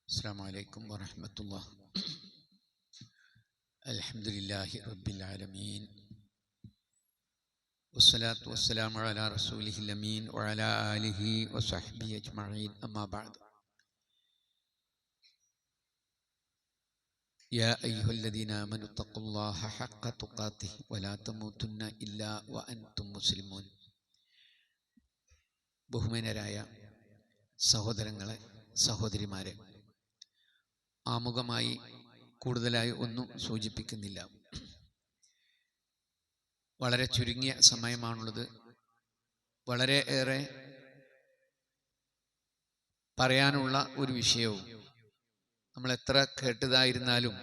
السلام عليكم ورحمة الله. الحمد لله رب العالمين والصلاة والسلام على رسوله الأمين وعلى آله وصحبه أجمعين أما بعد. يا أيها الذين آمنوا اتقوا الله حق تقاته ولا تموتن إلا وأنتم مسلمون. ബഹുമാനരായ സഹോദരങ്ങളെ, സഹോദരിമാരെ, ആമുഖമായി കൂടുതലായി ഒന്നും സൂചിപ്പിക്കുന്നില്ല. വളരെ ചുരുങ്ങിയ സമയമാണുള്ളത്. വളരെ ഏറെ പറയാനുള്ള ഒരു വിഷയവും നമ്മൾ എത്ര കേട്ടതായിരുന്നാലും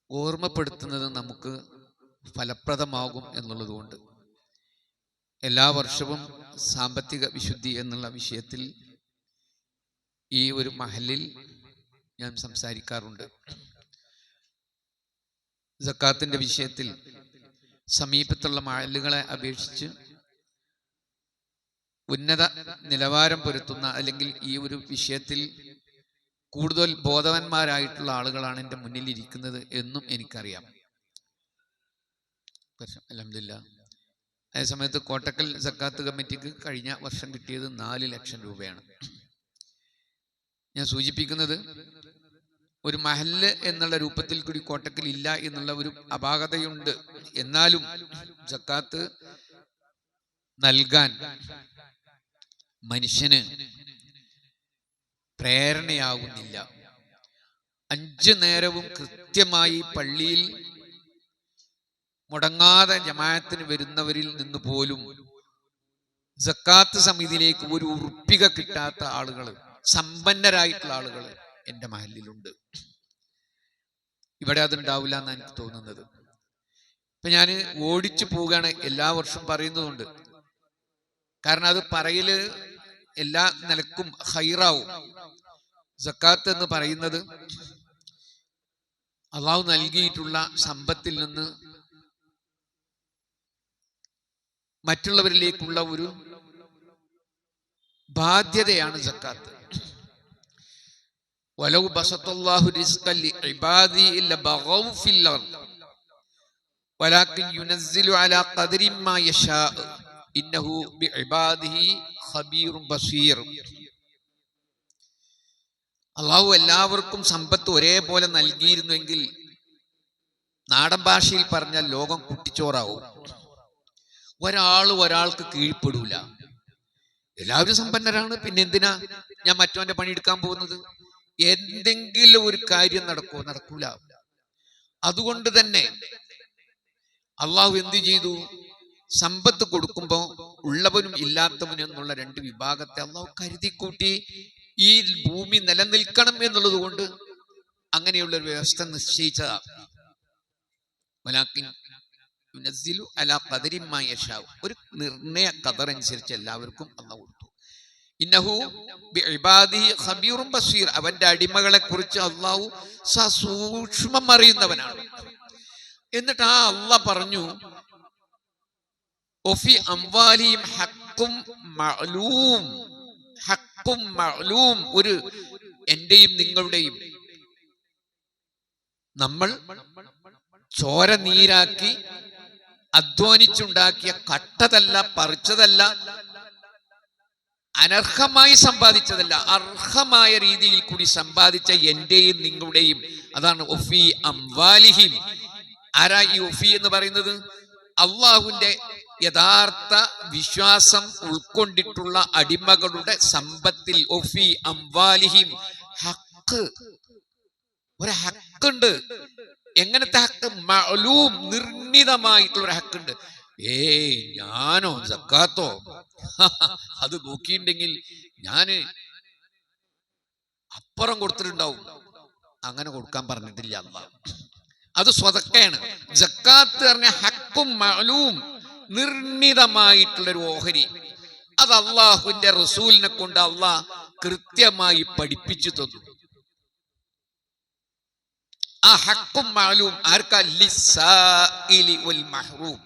ഓർമ്മപ്പെടുത്തുന്നത് നമുക്ക് ഫലപ്രദമാകും എന്നുള്ളതുകൊണ്ട് എല്ലാ വർഷവും സാമ്പത്തിക വിശുദ്ധി എന്നുള്ള വിഷയത്തിൽ ഈ ഒരു മഹലിൽ ഞാൻ സംസാരിക്കാറുണ്ട്. സക്കാത്തിന്റെ വിഷയത്തിൽ സമീപത്തുള്ള മഹലുകളെ അപേക്ഷിച്ച് ഉന്നത നിലവാരം പുലർത്തുന്ന അല്ലെങ്കിൽ ഈ ഒരു വിഷയത്തിൽ കൂടുതൽ ബോധവാന്മാരായിട്ടുള്ള ആളുകളാണ് എൻ്റെ മുന്നിലിരിക്കുന്നത് എന്നും എനിക്കറിയാം. അൽഹംദുലില്ലാഹ്. അതേസമയത്ത് കോട്ടക്കൽ സക്കാത്ത് കമ്മിറ്റിക്ക് കഴിഞ്ഞ വർഷം കിട്ടിയത് 4 ലക്ഷം രൂപയാണ്. ഞാൻ സൂചിപ്പിക്കുന്നത് ഒരു മഹല്ല് എന്നുള്ള രൂപത്തിൽ കൂടി കോട്ടക്കൽ ഇല്ല എന്നുള്ള ഒരു അപാകതയുണ്ട്. എന്നാലും സക്കാത്ത് നൽകാൻ മനുഷ്യന് പ്രേരണയാകുന്നില്ല. 5 നേരവും കൃത്യമായി പള്ളിയിൽ മുടങ്ങാതെ ജമാഅത്തിന് വരുന്നവരിൽ നിന്ന് പോലും സക്കാത്ത് സമിതിയിലേക്ക് ഒരു ഉറുപ്പിക കിട്ടാത്ത ആളുകൾ, സമ്പന്നരായിട്ടുള്ള ആളുകൾ എൻ്റെ മഹല്ലിലുണ്ട്. ഇവിടെ അതുണ്ടാവില്ല എന്നാണ് എനിക്ക് തോന്നുന്നത്. ഇപ്പൊ ഞാൻ ഓടിച്ചു പോവുകയാണ്, എല്ലാ വർഷവും പറയുന്നതുകൊണ്ട്. കാരണം അത് പറയല് എല്ലാ നിലക്കും ഹൈറാവും. സക്കാത്ത് എന്ന് പറയുന്നത് അള്ളാഹു നൽകിയിട്ടുള്ള സമ്പത്തിൽ നിന്ന് മറ്റുള്ളവരിലേക്കുള്ള ഒരു ബാധ്യതയാണ് സക്കാത്ത്. വലൗ ബസത്തല്ലാഹു റിസ്ഖൻ ലിഇബാദി ലബഗൗ ഫിൽ അർദ് വലാകിൻ യുനസ്സിലു അലാ ഖദ്രി മാ യശാ ഇന്നഹു ബിഇബാദിഹി ഖബീറുൻ ബസീർ. അള്ളാഹു എല്ലാവർക്കും സമ്പത്ത് ഒരേപോലെ നൽകിയിരുന്നുവെങ്കിൽ നാടൻ ഭാഷയിൽ പറഞ്ഞാൽ ലോകം കുട്ടിച്ചോറാവും. ഒരാൾക്ക് കീഴ്പ്പെടൂല. എല്ലാവരും സമ്പന്നരാണ്, പിന്നെ എന്തിനാ ഞാൻ മറ്റവന്റെ പണിയെടുക്കാൻ പോകുന്നത്? എന്തെങ്കിലും ഒരു കാര്യം നടക്കൂല. അതുകൊണ്ട് തന്നെ അള്ളാഹു എന്തു ചെയ്തു? സമ്പത്ത് കൊടുക്കുമ്പോ ഉള്ളവനും ഇല്ലാത്തവനും എന്നുള്ള 2 വിഭാഗത്തെ അള്ളാഹു കരുതിക്കൂട്ടി. ഈ ഭൂമി നിലനിൽക്കണം എന്നുള്ളത് കൊണ്ട് അങ്ങനെയുള്ള ഒരു വ്യവസ്ഥ നിശ്ചയിച്ചതാ. ഒരു നിർണയ ഖദർ അനുസരിച്ച് എല്ലാവർക്കും അള്ളാഹു കൊടുത്തു. ഇന്നഹു ബിഇബാദിഹി ഖബീറുൻ ബസീർ. അവന്റെ അടിമകളെ കുറിച്ച് അള്ളാഹു സസൂക്ഷ്മം അറിയുന്നവനാണ്. എന്നിട്ട് ആ അള്ളാഹ് പറഞ്ഞു, ഒഫി അംവാലിഹിം ഹഖ്ഖും മഅലൂം. ഹഖ്ഖും മഅലൂം, ഒരു എന്റെയും നിങ്ങളുടെയും നമ്മൾ ചോര നീരാക്കി അധ്വാനിച്ചുണ്ടാക്കിയ കട്ടതല്ല, പറിച്ചതല്ല, അനർഹമായി സമ്പാദിച്ചതല്ല, അർഹമായ രീതിയിൽ കൂടി സമ്പാദിച്ച എന്റെയും നിങ്ങളുടെയും, അതാണ് ഒഫി അംവാലിഹിം. ആരാ ഈ ഒഫി എന്ന് പറയുന്നത്? അള്ളാഹുവിന്റെ യഥാർത്ഥ വിശ്വാസം ഉൾക്കൊണ്ടിട്ടുള്ള അടിമകളുടെ സമ്പത്തിൽ ഒഫി അംവാലിഹിം ഹഖ്. ഒരു ഹക്കുണ്ട്. എങ്ങനത്തെ ഹക്ക്? മഅലൂം, നിർണിതമായിട്ടുള്ള ഒരു ഹക്കുണ്ട്. ഞാനോ സക്കാത്തോ അത് നോക്കിയിട്ടുണ്ടെങ്കിൽ ഞാന് അപ്പുറം കൊടുത്തിട്ടുണ്ടാവും. അങ്ങനെ കൊടുക്കാൻ പറഞ്ഞിട്ടില്ല അല്ലാഹ്. അത് സ്വതക്കയാണ്. സക്കാത്ത് പറഞ്ഞ ഹക്കും മഅലൂം, നിർണിതമായിട്ടുള്ളൊരു ഓഹരി. അത് അള്ളാഹുവിന്റെ റസൂലിനെ കൊണ്ട് അള്ളാഹ് കൃത്യമായി പഠിപ്പിച്ചു തന്നു. ആ ഹക്കും മഅലൂം ആർക്കാ? ലിസ്സാഇലി വൽ മഹ്റൂം.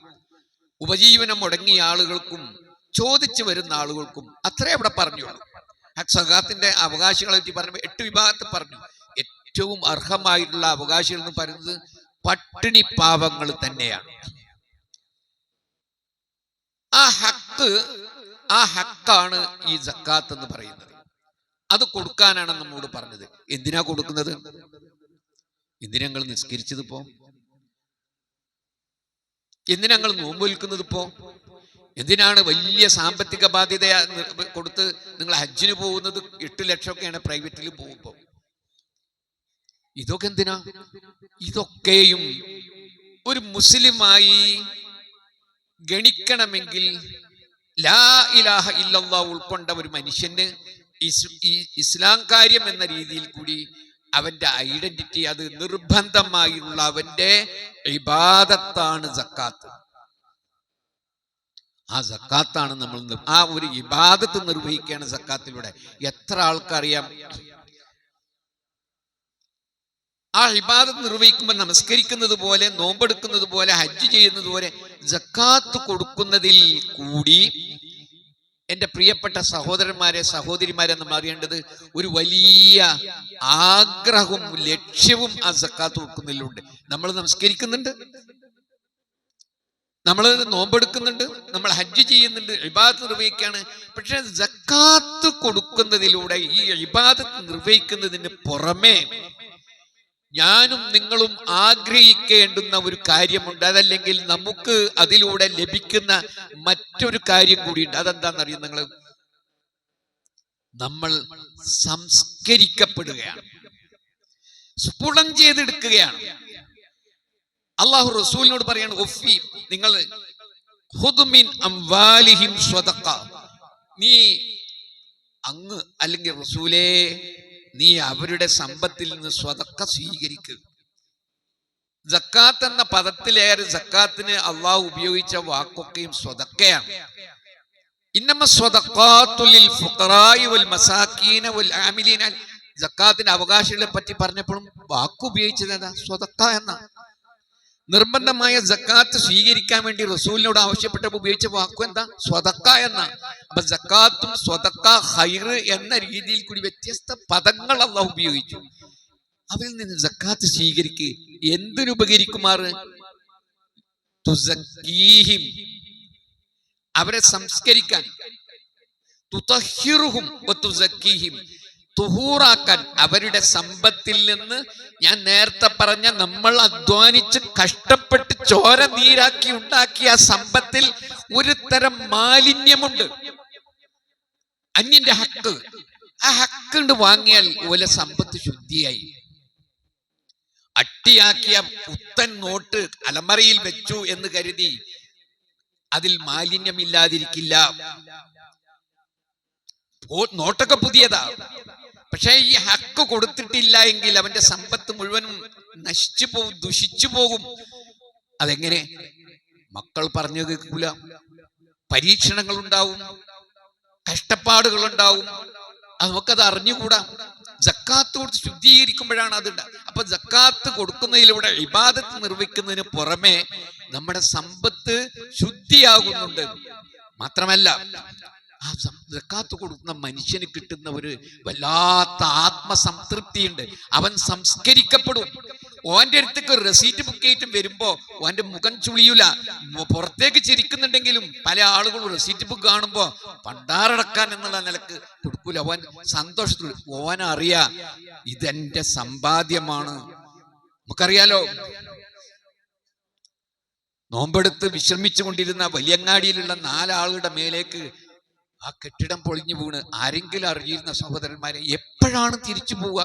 ഉപജീവനം മുടങ്ങിയ ആളുകൾക്കും ചോദിച്ചു വരുന്ന ആളുകൾക്കും. അത്രേ അവിടെ പറഞ്ഞുള്ളൂ. സകാത്തിന്റെ അവകാശികളെ പറ്റി പറഞ്ഞു 8 വിഭാഗത്തിൽ പറഞ്ഞു. ഏറ്റവും അർഹമായിട്ടുള്ള അവകാശികൾ എന്ന് പറയുന്നത് പട്ടിണി പാവങ്ങൾ തന്നെയാണ്. ആ ഹക്കാണ് ഈ സക്കാത്ത് എന്ന് പറയുന്നത്. അത് കൊടുക്കാനാണ് നമ്മോട് പറഞ്ഞത്. എന്തിനാ കൊടുക്കുന്നത്? എന്തിനാ ഞങ്ങൾ നിസ്കരിച്ചത് ഇപ്പോ? എന്തിനാ ഞങ്ങൾ നോമ്പ് വിൽക്കുന്നത് ഇപ്പോ? എന്തിനാണ് വലിയ സാമ്പത്തിക ബാധ്യത കൊടുത്ത് നിങ്ങൾ ഹജ്ജിന് പോകുന്നത്? 8 ലക്ഷമൊക്കെയാണ് പ്രൈവറ്റിൽ പോകുമ്പോ. ഇതൊക്കെ എന്തിനാ? ഇതൊക്കെയും ഒരു മുസ്ലിമായി ഗണിക്കണമെങ്കിൽ ലാ ഇലാഹ ഇല്ലല്ലാഹ് ഉൾക്കൊണ്ട ഒരു മനുഷ്യന് ഇസ്ലാം കാര്യം എന്ന രീതിയിൽ കൂടി അവന്റെ ഐഡന്റിറ്റി, അത് നിർബന്ധമായുള്ള അവന്റെ ഇബാദത്താണ് സക്കാത്ത്. ആ സക്കാത്താണ് നമ്മൾ ആ ഒരു ഇബാദത്ത് നിർവഹിക്കുകയാണ് സക്കാത്തിലൂടെ. എത്ര ആൾക്കറിയാം ആ ഇബാദത്ത് നിർവഹിക്കുമ്പോൾ നമസ്കരിക്കുന്നത് പോലെ, നോമ്പെടുക്കുന്നത് പോലെ, ഹജ്ജ് ചെയ്യുന്നത് പോലെ സക്കാത്ത് കൊടുക്കുന്നതിൽ കൂടി എൻ്റെ പ്രിയപ്പെട്ട സഹോദരന്മാരെ, സഹോദരിമാരെ, നമ്മൾ അറിയേണ്ടത് ഒരു വലിയ ആഗ്രഹവും ലക്ഷ്യവും ആ സക്കാത്ത് കൊടുക്കുന്നതിലുണ്ട്. നമ്മൾ നമസ്കരിക്കുന്നുണ്ട്, നമ്മൾ നോമ്പെടുക്കുന്നുണ്ട്, നമ്മൾ ഹജ്ജ് ചെയ്യുന്നുണ്ട്, ഇബാദത്ത് നിർവഹിക്കുകയാണ്. പക്ഷെ സക്കാത്ത് കൊടുക്കുന്നതിലൂടെ ഈ ഇബാദത്ത് നിർവഹിക്കുന്നതിന് പുറമെ ഞാനും നിങ്ങളും ആഗ്രഹിക്കേണ്ടുന്ന ഒരു കാര്യമുണ്ട്. അതല്ലെങ്കിൽ നമുക്ക് അതിലൂടെ ലഭിക്കുന്ന മറ്റൊരു കാര്യം കൂടിയുണ്ട്. അതെന്താണെന്നറിയാം നിങ്ങൾ? നമ്മൾ സംസ്കരിക്കപ്പെടുകയാണ്, സ്ഫുടം ചെയ്തെടുക്കുകയാണ്. അള്ളാഹു റസൂലിനോട് പറയാണ്, ഒഫി നിങ്ങൾ ഖുദ് മിൻ അംവാലിഹിം സ്വദഖ, നീ അങ്ങ് അല്ലെങ്കിൽ റസൂലേ നീ അവരുടെ സമ്പത്തിൽ നിന്ന് സ്വതക്ക സ്വീകരിക്കുക. സക്കാത്ത് എന്ന പദത്തിലേറെ സക്കാത്തിന് അള്ളാഹു ഉപയോഗിച്ച വാക്കൊക്കെയും സ്വതക്കയാണ്. ഇന്നമ സ്വതഖാത്തു ലിൽ ഫുഖറാഇ വൽ മസാകീന വൽ ആമിലീന. സക്കാത്തിന്റെ അവകാശികളെ പറ്റി പറഞ്ഞപ്പോഴും വാക്ക് ഉപയോഗിച്ചത് ഏതാ? സ്വതക്ക എന്ന. നിർബന്ധമായ സക്കാത്ത് സ്വീകരിക്കാൻ വേണ്ടി റസൂലിനോട് ആവശ്യപ്പെട്ടപ്പോൾ ഉപയോഗിച്ച വാക്കു എന്താ? സ്വതക്ക എന്ന. അപ്പൊ സക്കാത്തും സ്വതക്ക, ഖൈർ എന്ന രീതിയിൽ കൂടി വ്യത്യസ്ത പദങ്ങൾ അള്ളാഹു ഉപയോഗിച്ചു. അവരിൽ നിന്ന് സക്കാത്ത് സ്വീകരിക്കുക. എന്തിനുപകരിക്കുമാറ്? തുസക്കീഹിം, അവരെ സംസ്കരിക്കാൻ, തുതഹിറുഹും വതുസക്കീഹിം, തുഹൂറാക്കാൻ, അവരുടെ സമ്പത്തിൽ നിന്ന്, ഞാൻ നേരത്തെ പറഞ്ഞ നമ്മൾ അധ്വാനിച്ച് കഷ്ടപ്പെട്ട് ചോര നീരാക്കി ഉണ്ടാക്കിയ സമ്പത്തിൽ ഒരു തരം മാലിന്യമുണ്ട്, അന്യന്റെ ഹക്ക്. ആ ഹക്ക് കൊണ്ട് വാങ്ങിയാൽ ഓലെ സമ്പത്ത് ശുദ്ധിയായി. അട്ടിയാക്കിയ പുത്തൻ നോട്ട് അലമറയിൽ വെച്ചു എന്ന് കരുതി അതിൽ മാലിന്യമില്ലാതിരിക്കില്ല. നോട്ടൊക്കെ പുതിയതാ, പക്ഷെ ഈ ഹക്ക് കൊടുത്തിട്ടില്ല എങ്കിൽ അവന്റെ സമ്പത്ത് മുഴുവനും നശിച്ചു പോകും, ദുഷിച്ചു പോകും. അതെങ്ങനെ? മക്കൾ പറഞ്ഞു കേൾക്കൂല, പരീക്ഷണങ്ങൾ ഉണ്ടാവും, കഷ്ടപ്പാടുകൾ ഉണ്ടാവും. അത് നമുക്കത് അറിഞ്ഞുകൂടാ. സക്കാത്ത് കൊടുത്ത് ശുദ്ധീകരിക്കുമ്പോഴാണ് അത്. അപ്പൊ സക്കാത്ത് കൊടുക്കുന്നതിലൂടെ ഇബാദത്ത് നിർവഹിക്കുന്നതിന് പുറമെ നമ്മുടെ സമ്പത്ത് ശുദ്ധിയാകുന്നുണ്ട്. മാത്രമല്ല, ആ സക്കാത്ത് കൊടുക്കുന്ന മനുഷ്യന് കിട്ടുന്ന ഒരു വല്ലാത്ത ആത്മസംതൃപ്തിയുണ്ട്. അവൻ സംസ്കരിക്കപ്പെടും. ഓന്റെ അടുത്തേക്ക് ഒരു റെസീറ്റ് ബുക്ക് ചെയ്തിട്ട് വരുമ്പോ ഓന്റെ മുഖം ചുളിയൂല, പുറത്തേക്ക് ചിരിക്കുന്നുണ്ടെങ്കിലും പല ആളുകളും റെസീറ്റ് ബുക്ക് കാണുമ്പോ പണ്ടാറടക്കാൻ എന്നുള്ള നിലക്ക് കൊടുക്കൂല. ഓൻ സന്തോഷത്തിൽ, ഓനറിയാ ഇതെന്റെ സമ്പാദ്യമാണ്. നമുക്കറിയാലോ, നോമ്പെടുത്ത് വിശ്രമിച്ചു കൊണ്ടിരുന്ന വലിയങ്ങാടിയിലുള്ള 4 ആളുകളുടെ മേലേക്ക് ആ കെട്ടിടം പൊളിഞ്ഞു വീണ് ആരെങ്കിലും അറിഞ്ഞിരുന്ന സഹോദരന്മാരെ എപ്പോഴാണ് തിരിച്ചു പോവുക?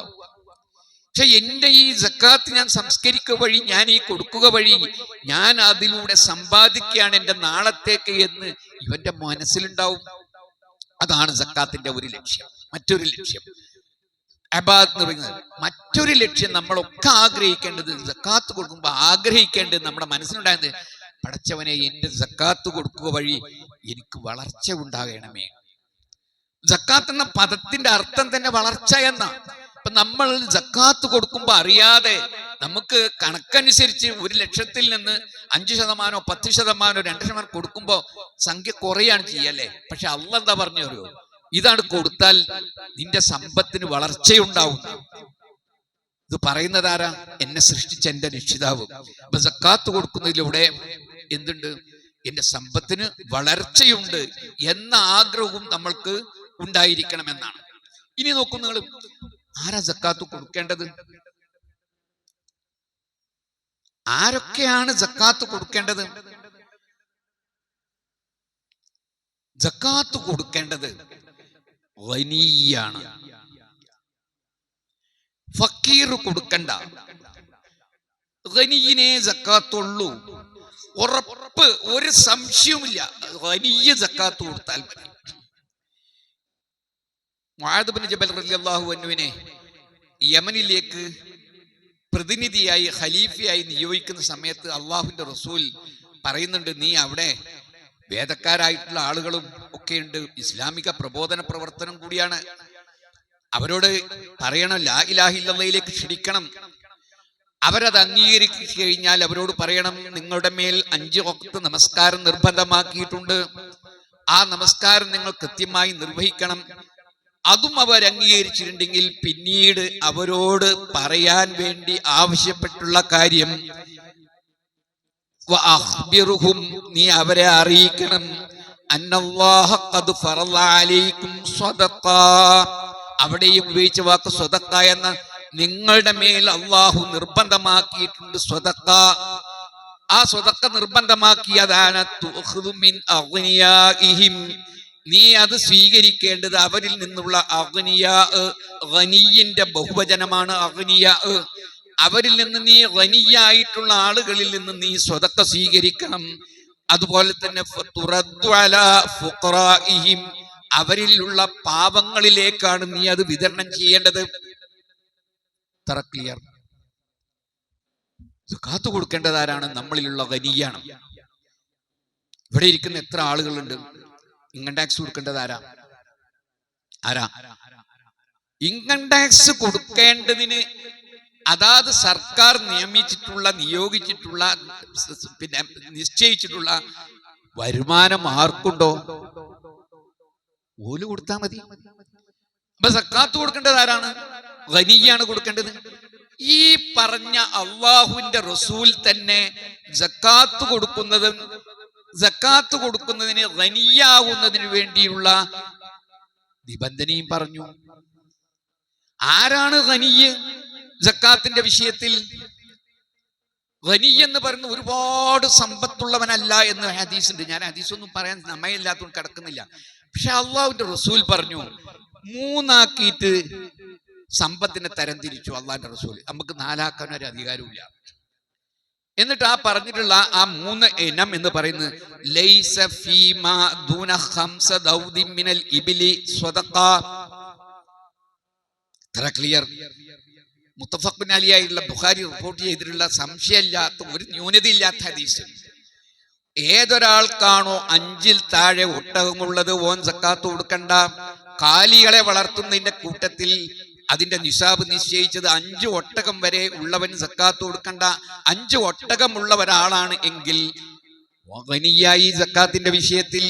പക്ഷെ എന്റെ ഈ സക്കാത്ത് ഞാൻ സംസ്കരിക്കുക വഴി, ഞാൻ ഈ കൊടുക്കുക വഴി, ഞാൻ അതിലൂടെ സമ്പാദിക്കുകയാണ് എന്റെ നാളത്തേക്ക് എന്ന് ഇവന്റെ മനസ്സിലുണ്ടാവും. അതാണ് സക്കാത്തിന്റെ ഒരു ലക്ഷ്യം. മറ്റൊരു ലക്ഷ്യം ഇബാദത്ത് എന്ന് പറയുന്നത്. മറ്റൊരു ലക്ഷ്യം നമ്മളൊക്കെ ആഗ്രഹിക്കേണ്ടത്, സക്കാത്ത് കൊടുക്കുമ്പോൾ ആഗ്രഹിക്കേണ്ടത് നമ്മുടെ മനസ്സിലുണ്ടായത്, പടച്ചവനെ എന്റെ സക്കാത്ത് കൊടുക്കുക വഴി എനിക്ക് വളർച്ച ഉണ്ടാകണമേ. സക്കാത്ത് എന്ന പദത്തിന്റെ അർത്ഥം തന്നെ വളർച്ച എന്ന. അപ്പൊ നമ്മൾ സക്കാത്ത് കൊടുക്കുമ്പോ അറിയാതെ നമുക്ക് കണക്കനുസരിച്ച് 1 ലക്ഷത്തിൽ നിന്ന് 5%, 10%, 2% കൊടുക്കുമ്പോ സംഖ്യ കുറയാണ് ചെയ്യല്ലേ. പക്ഷെ അള്ളാഹ് എന്താ പറഞ്ഞു? ഇതാണ് കൊടുത്താൽ നിന്റെ സമ്പത്തിന് വളർച്ചയുണ്ടാവും. ഇത് പറയുന്നത് ആരാ? എന്നെ സൃഷ്ടിച്ച എന്റെ രക്ഷിതാവ്. അപ്പൊ സക്കാത്ത് കൊടുക്കുന്നതിലൂടെ എന്തുണ്ട്? എന്റെ സമ്പത്തിന് വളർച്ചയുണ്ട് എന്ന ആഗ്രഹവും നമ്മൾക്ക് ഉണ്ടായിരിക്കണമെന്നാണ്. ഇനി നോക്കൂ നിങ്ങൾ, ആരാ സക്കാത്ത് കൊടുക്കേണ്ടത്? ആരൊക്കെയാണ് സക്കാത്ത് കൊടുക്കേണ്ടത്? സക്കാത്ത് കൊടുക്കേണ്ടത് ഗനിയാണ്. ഫക്കീർ കൊടുക്കണ്ട. ഗനിയിനെ സക്കാത്തുള്ളൂ, ഉറപ്പ്, ഒരു സംശയവുമില്ല. ഗനിയ സക്കാത്ത് കൊടുത്താൽ മതി. മുആദ് ബിൻ ജബൽ റളിയല്ലാഹു അൻഹുവിനെ യമനിലേക്ക് പ്രതിനിധിയായി ഖലീഫയായി നിയോഗിക്കുന്ന സമയത്ത് അള്ളാഹുവിന്റെ റസൂൽ പറയുന്നുണ്ട്, നീ അവിടെ വേദക്കാരായിട്ടുള്ള ആളുകളും ഒക്കെയുണ്ട്, ഇസ്ലാമിക പ്രബോധന പ്രവർത്തനം കൂടിയാണ്, അവരോട് പറയണം, ലാ ഇലാഹ ഇല്ലല്ലാഹിലേക്ക് ക്ഷണിക്കണം. അവരത് അംഗീകരിച്ചു കഴിഞ്ഞാൽ അവരോട് പറയണം, നിങ്ങളുടെ മേൽ 5 വഖ്ത് നമസ്കാരം നിർബന്ധമാക്കിയിട്ടുണ്ട്, ആ നമസ്കാരം നിങ്ങൾ കൃത്യമായി നിർവഹിക്കണം. അതും അവർ അംഗീകരിച്ചിട്ടുണ്ടെങ്കിൽ പിന്നീട് അവരോട് പറയാൻ വേണ്ടി ആവശ്യപ്പെട്ടുള്ള കാര്യം നീ അവരെ അറിയിക്കണം, അന്നല്ലാഹ ഖദ് ഫറള അലൈക്കും സ്വദഖ. അവിടെയും ഉപയോഗിച്ച വാക്ക് സ്വദഖ എന്ന, നിങ്ങളുടെ മേൽ അള്ളാഹു നിർബന്ധമാക്കിയിട്ടുണ്ട് സ്വദഖ. ആ സ്വദഖ നിർബന്ധമാക്കിയതാണ് തുഖ്ദു മിൻ അഗ്നിയാഇഹിം, നീ അത് സ്വീകരിക്കേണ്ടത് അവരിൽ നിന്നുള്ള അഗ്നിയാ, ഗനിയിന്റെ ബഹുവചനമാണ് അഗ്നിയാ. അവരിൽ നിന്ന് നീ ഗനിയായിട്ടുള്ള ആളുകളിൽ നിന്ന് നീ സ്വദഖ സ്വീകരിക്കണം. അതുപോലെ തന്നെ തുറദ്ദു അലാ ഫുഖറാഇഹിം, അവരിലുള്ള പാവങ്ങളിലേക്കാണ് നീ അത് വിതരണം ചെയ്യേണ്ടത്. ഇത്ര ക്ലിയർ. സക്കാത്ത് കൊടുക്കേണ്ടത് ആരാണ്? നമ്മളിലുള്ള ഗനിയാണ്. ഇവിടെ ഇരിക്കുന്ന എത്ര ആളുകളുണ്ട്? ഇൻകം ടാക്സ് കൊടുക്കേണ്ടത് ആരാ? ഇൻകം ടാക്സ് കൊടുക്കേണ്ടതിന് അതാത് സർക്കാർ നിയമിച്ചിട്ടുള്ള, നിയോഗിച്ചിട്ടുള്ള, പിന്നെ നിശ്ചയിച്ചിട്ടുള്ള വരുമാനം ആർക്കുണ്ടോ ഓല് കൊടുത്താൽ മതി. അപ്പൊ സക്കാത്ത് കൊടുക്കേണ്ടത് ആരാണ്? ഗനിയാണ് കൊടുക്കേണ്ടത്. ഈ പറഞ്ഞ അള്ളാഹുവിന്റെ റസൂൽ തന്നെ സക്കാത്ത് കൊടുക്കുന്നതിന് ഗനിയാവുന്നതിന് വേണ്ടിയുള്ള നിബന്ധനയും പറഞ്ഞു. ആരാണ് ഗനിയ്? സക്കാത്തിന്റെ വിഷയത്തിൽ ഗനി എന്ന് പറയുന്ന ഒരുപാട് സമ്പത്തുള്ളവനല്ല എന്ന് ഹദീസുണ്ട്. ഞാൻ ഹദീസൊന്നും പറയാൻ സമയമില്ലാത്തതുകൊണ്ട് കിടക്കുന്നില്ല. പക്ഷെ അള്ളാഹുവിന്റെ റസൂൽ പറഞ്ഞു, 3 ആക്കിയിട്ട് സമ്പത്തിനെ തരംതിരിച്ചു അള്ളാഹിന്റെ റസൂൽ. നമുക്ക് 4 ആക്കാൻ ഒരു അധികാരമില്ല. എന്നിട്ട് ആ പറഞ്ഞിട്ടുള്ള ആ 3 ഇനം എന്ന് പറയുന്നത് ലൈസ ഫീമാ ദൂന ഖംസ ദൗദി മിനൽ ഇബ്ലി സ്വദഖ. ഇത്ര ക്ലിയർ. മുത്തഫഖുൻ അലിയായുള്ള ബുഖാരി റിപ്പോർട്ട് ചെയ്തിട്ടുള്ള സംശയമില്ലാത്ത, ഒരു ന്യൂനതയില്ലാത്ത ഹദീസ്. ഏതൊരാൾക്കാണോ 5-ൽ താഴെ ഒട്ടകമുള്ളത് ഓൻ സക്കാത്ത് കൊടുക്കണ്ട. കാലികളെ വളർത്തുന്നതിന്റെ കൂട്ടത്തിൽ അതിന്റെ നിസാബ് നിശ്ചയിച്ചത് 5 ഒട്ടകം വരെ ഉള്ളവൻ സക്കാത്ത് കൊടുക്കണ്ട. 5 ഒട്ടകമുള്ള ഒരാളാണ് എങ്കിൽ ഗനിയായി. സക്കാത്തിന്റെ വിഷയത്തിൽ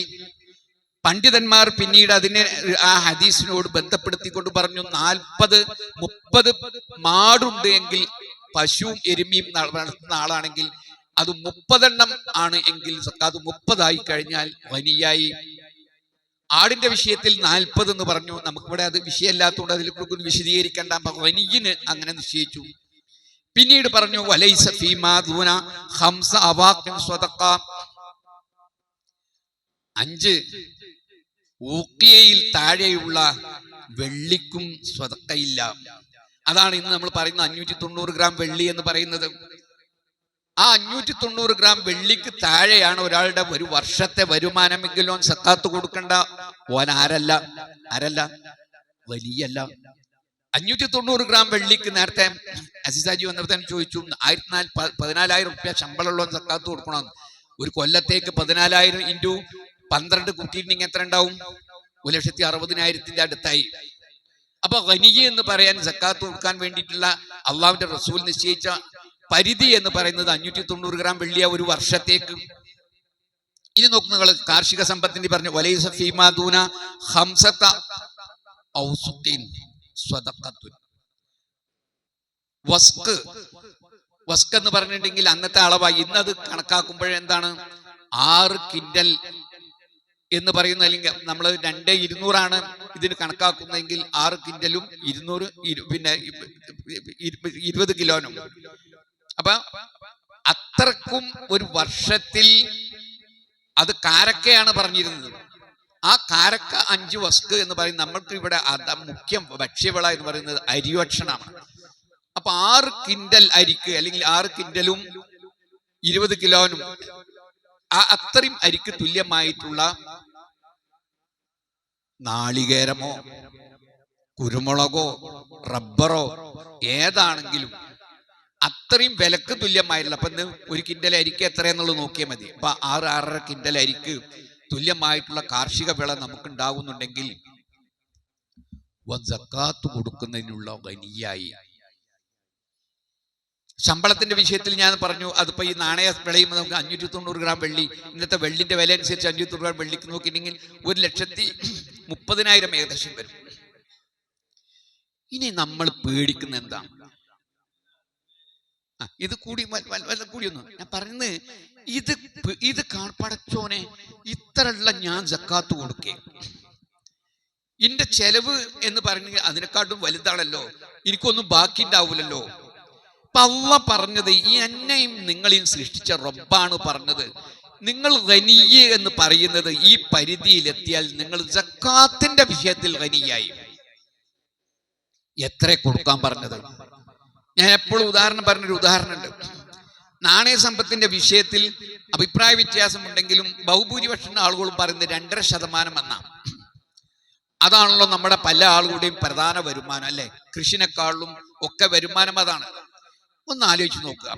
പണ്ഡിതന്മാർ പിന്നീട് അതിനെ ആ ഹദീസിനോട് ബന്ധപ്പെടുത്തിക്കൊണ്ട് പറഞ്ഞു, 40-30 മാടുണ്ട് എങ്കിൽ, പശുവും എരുമയും വളർത്തുന്ന ആളാണെങ്കിൽ അത് 30 എണ്ണം ആണ് എങ്കിൽ സക്കാത്ത് 30 ആയി കഴിഞ്ഞാൽ ഗനിയായി. ആടിന്റെ വിഷയത്തിൽ 40 എന്ന് പറഞ്ഞു. നമുക്കിവിടെ അത് വിഷയമല്ലാത്തതുകൊണ്ട് അതിൽ കൂടുതൽ വിശദീകരിക്കേണ്ട. ഗനിയിന് അങ്ങനെ നിശ്ചയിച്ചു. പിന്നീട് പറഞ്ഞു വലൈസ ഫീമാ ദൂന ഖംസ അവാഖിൻ സ്വദഖ. 5 ഊഖിയയിൽ താഴെയുള്ള വെള്ളിക്കും സ്വദഖയില്ല. അതാണ് ഇന്ന് നമ്മൾ പറയുന്ന 590 ഗ്രാം വെള്ളി എന്ന് പറയുന്നത്. ആ 590 ഗ്രാം വെള്ളിക്ക് താഴെയാണ് ഒരാളുടെ ഒരു വർഷത്തെ വരുമാനമെങ്കിലും ഓൻ സക്കാത്ത് കൊടുക്കണ്ട. ഓൻ ആരല്ല വലിയല്ല. 590 ഗ്രാം വെള്ളിക്ക് നേരത്തെ അസീസാജി വന്നപ്പോൾ തന്നെ ചോദിച്ചു, 14,000 റുപ്യ ശമ്പളമുള്ള സക്കാത്ത് കൊടുക്കണമെന്ന്. ഒരു കൊല്ലത്തേക്ക് 14,000 ഇൻറ്റു 12 കൂട്ടിയിട്ടുണ്ടെങ്കിൽ എത്ര ഉണ്ടാവും? 1,60,000 അടുത്തായി. അപ്പൊ ഗനിയ എന്ന് പറയാൻ, സക്കാത്ത് കൊടുക്കാൻ വേണ്ടിയിട്ടുള്ള അള്ളാഹുവിന്റെ റസൂൽ നിശ്ചയിച്ച പരിധി എന്ന് പറയുന്നത് 590 ഗ്രാം വെള്ളിയ ഒരു വർഷത്തേക്ക്. ഇനി നോക്ക് നിങ്ങൾ, കാർഷിക സമ്പത്തിന്റെ പറഞ്ഞു വലൈസ ഫീമാ ദൂന ഖംസത ഔസുഖിൻ സ്വദഖത്തുൻ. വസ്ക് എന്ന് പറഞ്ഞിട്ടുണ്ടെങ്കിൽ അന്നത്തെ അളവായി. ഇന്നത് കണക്കാക്കുമ്പോഴെന്താണ് 6 കിൻഡൽ എന്ന് പറയുന്ന, അല്ലെങ്കിൽ നമ്മൾ 2,200 ഇതിന് കണക്കാക്കുന്നതെങ്കിൽ 6 കിൻഡലും 200 പിന്നെ 20 കിലോനും. അപ്പൊ അത്രക്കും ഒരു വർഷത്തിൽ അത് കാരക്കയാണ് പറഞ്ഞിരുന്നത്. ആ കാരക്ക 5 വസ്ക് എന്ന് പറയുന്നത് നമ്മൾക്ക് ഇവിടെ മുഖ്യം ഭക്ഷ്യവിള എന്ന് പറയുന്നത് അരിഭക്ഷണമാണ്. അപ്പൊ 6 കിൻഡൽ അരിക്ക്, അല്ലെങ്കിൽ 6 കിൻഡലും 20 കിലോനും, അത്രയും അരിക്ക് തുല്യമായിട്ടുള്ള നാളികേരമോ കുരുമുളകോ റബ്ബറോ ഏതാണെങ്കിലും അത്രയും വിലക്ക് തുല്യമായിട്ടുള്ള, അപ്പൊ 1 കിൻഡൽ അരിക്ക് എത്രയെന്നുള്ളത് നോക്കിയാൽ മതി. അപ്പൊ 6-6.5 കിൻഡൽ അരിക്ക് തുല്യമായിട്ടുള്ള കാർഷിക വിള നമുക്കുണ്ടാകുന്നുണ്ടെങ്കിൽ സക്കാത്ത് കൊടുക്കുന്നതിനുള്ള ഗനിയായി. ശമ്പളത്തിന്റെ വിഷയത്തിൽ ഞാൻ പറഞ്ഞു, അതിപ്പോ ഈ നാണയ വിളയും നമുക്ക് 590 ഗ്രാം വെള്ളി, ഇന്നത്തെ വെള്ളിന്റെ വില അനുസരിച്ച് 590 ഗ്രാം വെള്ളിക്ക് നോക്കിയിട്ടുണ്ടെങ്കിൽ 1,30,000 ഏകദേശം വരും. ഇനി നമ്മൾ പേടിക്കുന്ന എന്താ? ഇത് കൂടി കൂടിയൊന്നും ഞാൻ പറയുന്നത്, ഇത് പടച്ചോനെ ഇത്രയുള്ള ഞാൻ സക്കാത്ത് കൊടുക്കേ, ഇതിന്റെ ചെലവ് എന്ന് പറഞ്ഞെങ്കിൽ അതിനെക്കാട്ടും വലുതാണല്ലോ, എനിക്കൊന്നും ബാക്കി ഉണ്ടാവൂലല്ലോ. അപ്പൊ അള്ളാഹ് പറഞ്ഞത്, ഈ എന്നെയും നിങ്ങളെയും സൃഷ്ടിച്ച റബ്ബാണ് പറഞ്ഞത്, നിങ്ങൾ ഗനിയ്യ് എന്ന് പറയുന്നത് ഈ പരിധിയിലെത്തിയാൽ നിങ്ങൾ സക്കാത്തിന്റെ വിഷയത്തിൽ ഗനിയായി. എത്ര കൊടുക്കാൻ പറഞ്ഞത്? ഞാൻ എപ്പോഴും ഉദാഹരണം പറഞ്ഞൊരു ഉദാഹരണമുണ്ട്. നാണയ സമ്പത്തിന്റെ വിഷയത്തിൽ അഭിപ്രായ വ്യത്യാസമുണ്ടെങ്കിലും ബഹുഭൂരിപക്ഷം ആളുകളും പറയുന്നത് 2.5% എന്നാണ്. അതാണല്ലോ നമ്മുടെ പല ആളുകളുടെയും പ്രധാന വരുമാനം, അല്ലെ? കൃഷിനെക്കാളും ഒക്കെ വരുമാനം അതാണ്. ഒന്ന് ആലോചിച്ച് നോക്കുക,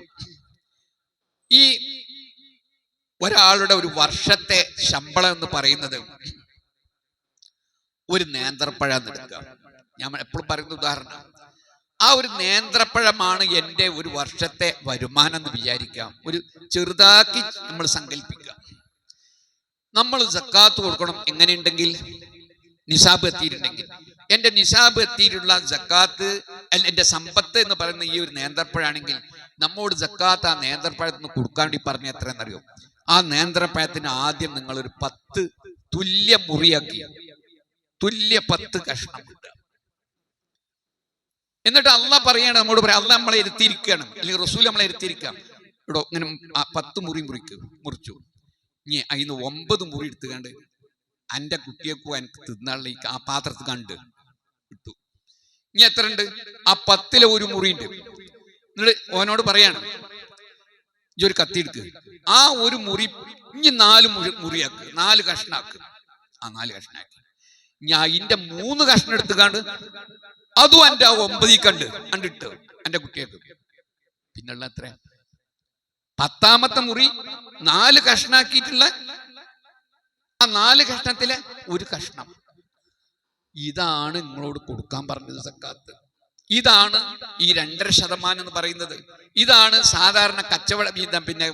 ഈ ഒരാളുടെ ഒരു വർഷത്തെ ശമ്പളം എന്ന് പറയുന്നത് ഒരു നേന്ത്രപ്പഴം എടുക്കുക. ഞാൻ എപ്പോഴും പറയുന്ന ഉദാഹരണം, ആ ഒരു നേന്ത്രപ്പഴമാണ് എൻ്റെ ഒരു വർഷത്തെ വരുമാനം എന്ന് വിചാരിക്കാം. ഒരു ചെറുതാക്കി നമ്മൾ സങ്കല്പിക്കുക. നമ്മൾ സക്കാത്ത് കൊടുക്കണം. എങ്ങനെയുണ്ടെങ്കിൽ നിസാബ് എത്തിയിട്ടുണ്ടെങ്കിൽ, എൻ്റെ നിസാബ് എത്തിയിട്ടുള്ള സക്കാത്ത്, എൻ്റെ സമ്പത്ത് എന്ന് പറയുന്ന ഈ ഒരു നേന്ത്രപ്പഴാണെങ്കിൽ നമ്മോട് സക്കാത്ത് ആ നേന്ത്രപ്പഴത്തിന് കൊടുക്കാൻ വേണ്ടി പറഞ്ഞ എത്രയെന്നറിയോ? ആ നേന്ത്രപ്പഴത്തിന് ആദ്യം നിങ്ങളൊരു 10 തുല്യ മുറിയാക്കി, 10 കഷ്ണം കിട്ടുക. എന്നിട്ട് അള്ളാഹ് പറയാണ്, നമ്മോട് പറയാം, അള്ളാഹ് നമ്മളെ ഇരുത്തിയിരിക്കുകയാണ്, അല്ലെങ്കിൽ റസൂൽ നമ്മളെ ഇരുത്തിയിരിക്കാം. ഇവിടെ ഇങ്ങനെ 10 മുറി മുറിച്ചു. ഇനി അതിന് 9 മുറി എടുത്തുകൊണ്ട് എൻ്റെ കുട്ടിയേക്കോ എനിക്ക് തിന്നാനുള്ള ആ പാത്രത്തിൽ കണ്ട് ഇട്ടു. ഇനി എത്ര ഉണ്ട്? ആ 10 ഒരു മുറി ഉണ്ട്. എന്നിട്ട് ഓനോട് പറയാണ്, ഈ ഒരു കത്തി എടുക്കുക, ആ ഒരു മുറി ഇനി 4 മുറിയാക്ക്, 4 കഷ്ണാക്ക്. ആ 4 കഷ്ണാക്കി ഞാൻ അതിന്റെ 3 കഷ്ണം എടുത്തുകാണ്ട് അതും എൻ്റെ 9 കണ്ടിട്ട് എൻ്റെ കുട്ടിയേക്ക്. പിന്നുള്ള എത്ര? 10ാമത്തെ മുറി 4 കഷ്ണാക്കിയിട്ടുള്ള ആ 4 കഷ്ണത്തിലെ ഒരു കഷ്ണം. ഇതാണ് നിങ്ങളോട് കൊടുക്കാൻ പറഞ്ഞത് സക്കാത്ത്. ഇതാണ് ഈ 2.5% എന്ന് പറയുന്നത്. ഇതാണ് സാധാരണ കച്ചവട വീതം, പിന്നെ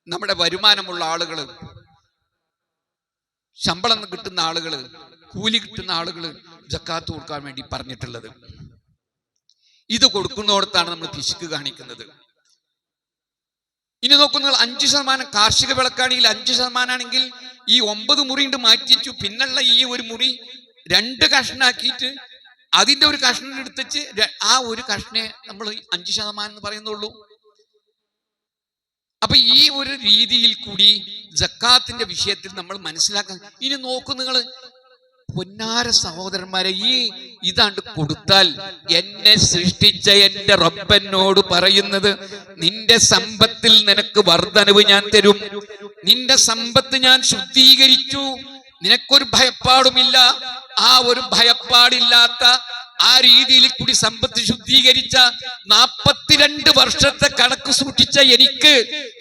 നമ്മുടെ വരുമാനമുള്ള ആളുകള്, ശമ്പളം കിട്ടുന്ന ആളുകള്, കൂലി കിട്ടുന്ന ആളുകള് സക്കാത്ത് കൊടുക്കാൻ വേണ്ടി പറഞ്ഞിട്ടുള്ളത്. ഇത് കൊടുക്കുന്നിടത്താണ് നമ്മൾ പിശുക്ക് കാണിക്കുന്നത്. ഇനി നോക്കുന്ന 5% കാർഷിക വിളക്കാണെങ്കിൽ 5% ആണെങ്കിൽ ഈ 9 മുറി ഉണ്ട് മാറ്റിച്ചു. പിന്നുള്ള ഈ ഒരു മുറി 2 കഷ്ണാക്കിയിട്ട് അതിന്റെ ഒരു കഷ്ണം എടുത്തിച്ച് ആ ഒരു കഷ്ണേ നമ്മൾ 5% എന്ന് പറയുന്നുള്ളൂ. അപ്പൊ ഈ ഒരു രീതിയിൽ കൂടി സക്കാത്തിന്റെ വിഷയത്തിൽ നമ്മൾ മനസ്സിലാക്കാൻ. ഇനി നോക്കൂ നിങ്ങൾ, പൊന്നാര സഹോദരന്മാരെ, ഇതാണ്ട് കൊടുത്താൽ എന്നെ സൃഷ്ടിച്ച എന്റെ റബ്ബനോട് പറയുന്നത്, നിന്റെ സമ്പത്തിൽ നിനക്ക് വർധനവ് ഞാൻ തരും, നിന്റെ സമ്പത്ത് ഞാൻ ശുദ്ധീകരിച്ചു, നിനക്കൊരു ഭയപ്പാടുമില്ല. ആ ഒരു ഭയപ്പാടില്ലാത്ത ആ രീതിയിൽ കൂടി സമ്പത്ത് ശുദ്ധീകരിച്ച 42 വർഷത്തെ കണക്ക് സൂക്ഷിച്ച എനിക്ക്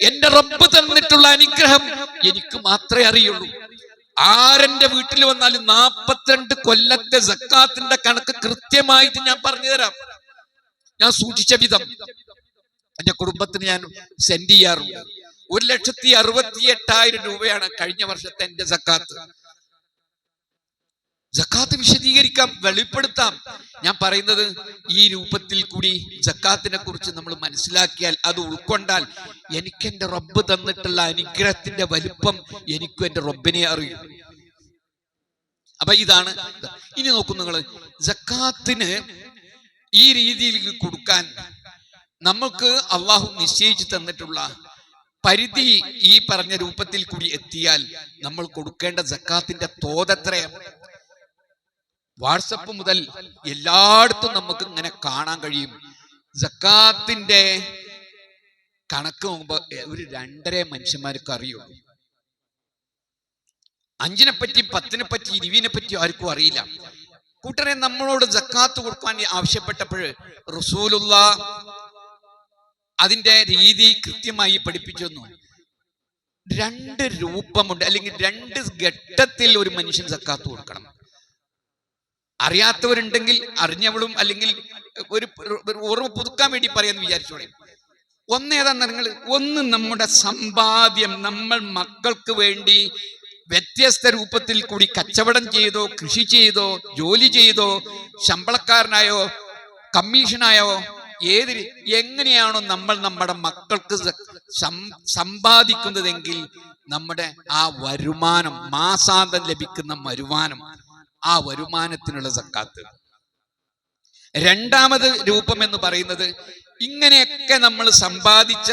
എന്റെ റബ്ബ് തന്നിട്ടുള്ള അനുഗ്രഹം എനിക്ക് മാത്രമേ അറിയുള്ളൂ. ആരെന്റെ വീട്ടിൽ വന്നാലും 42 കൊല്ലത്തെ സക്കാത്തിന്റെ കണക്ക് കൃത്യമായിട്ട് ഞാൻ പറഞ്ഞു തരാം. ഞാൻ സൂക്ഷിച്ച വിധം എന്റെ കുടുംബത്തിന് ഞാൻ സെൻഡ് ചെയ്യാറുണ്ട്. 1,68,000 രൂപയാണ് കഴിഞ്ഞ വർഷത്തെ എന്റെ സക്കാത്ത്. സക്കാത്ത് വിശദീകരിക്കാം, വെളിപ്പെടുത്താം. ഞാൻ പറയുന്നത് ഈ രൂപത്തിൽ കൂടി സക്കാത്തിനെ കുറിച്ച് നമ്മൾ മനസ്സിലാക്കിയാൽ, അത് ഉൾക്കൊണ്ടാൽ, എനിക്ക് എന്റെ റബ്ബ് തന്നിട്ടുള്ള അനുഗ്രഹത്തിന്റെ വലിപ്പം എനിക്കും എന്റെ റബ്ബിനെ അറിയും. അപ്പൊ ഇതാണ്. ഇനി നോക്കൂ നിങ്ങൾ, സക്കാത്തിന് ഈ രീതിയിൽ കൊടുക്കാൻ നമുക്ക് അള്ളാഹു നിശ്ചയിച്ചു തന്നിട്ടുള്ള പരിധി ഈ പറഞ്ഞ രൂപത്തിൽ കൂടി എത്തിയാൽ നമ്മൾ കൊടുക്കേണ്ട സക്കാത്തിന്റെ തോതെത്രയാണ്? വാട്സപ്പ് മുതൽ എല്ലായിടത്തും നമുക്ക് ഇങ്ങനെ കാണാൻ കഴിയും. സക്കാത്തിന്റെ കണക്ക് നോക്കുമ്പോ ഒരു 2.5 മനുഷ്യന്മാർക്ക് അറിയുള്ളൂ. 5-നെ പറ്റി 10-നെ പറ്റി 20-നെ പറ്റി ആർക്കും അറിയില്ല. കൂട്ടരെ, നമ്മളോട് സക്കാത്ത് കൊടുക്കാൻ ആവശ്യപ്പെട്ടപ്പോൾ റസൂലുള്ളാഹ് അതിന്റെ രീതി കൃത്യമായി പഠിപ്പിച്ചു തന്നു. 2 രൂപമുണ്ട്, അല്ലെങ്കിൽ 2 ഘട്ടത്തിൽ ഒരു മനുഷ്യൻ സക്കാത്ത് കൊടുക്കണം. അറിയാത്തവരുണ്ടെങ്കിൽ അറിഞ്ഞവളും, അല്ലെങ്കിൽ ഒരു ഓർമ്മ പുതുക്കാൻ വേണ്ടി പറയാന്ന് വിചാരിച്ചോളെ. ഒന്നേതാന്ന് നിങ്ങൾ, ഒന്ന് നമ്മുടെ സമ്പാദ്യം നമ്മൾ മക്കൾക്ക് വേണ്ടി വ്യത്യസ്ത രൂപത്തിൽ കൂടി കച്ചവടം ചെയ്തോ, കൃഷി ചെയ്തോ, ജോലി ചെയ്തോ, ശമ്പളക്കാരനായോ കമ്മീഷനായോ, എങ്ങനെയാണോ നമ്മൾ നമ്മുടെ മക്കൾക്ക് സമ്പാദിക്കുന്നതെങ്കിൽ നമ്മുടെ ആ വരുമാനം, മാസാന്തം ലഭിക്കുന്ന വരുമാനം, ആ വരുമാനത്തിനുള്ള സക്കാത്ത്. രണ്ടാമത് രൂപം എന്ന് പറയുന്നത്, ഇങ്ങനെയൊക്കെ നമ്മൾ സമ്പാദിച്ച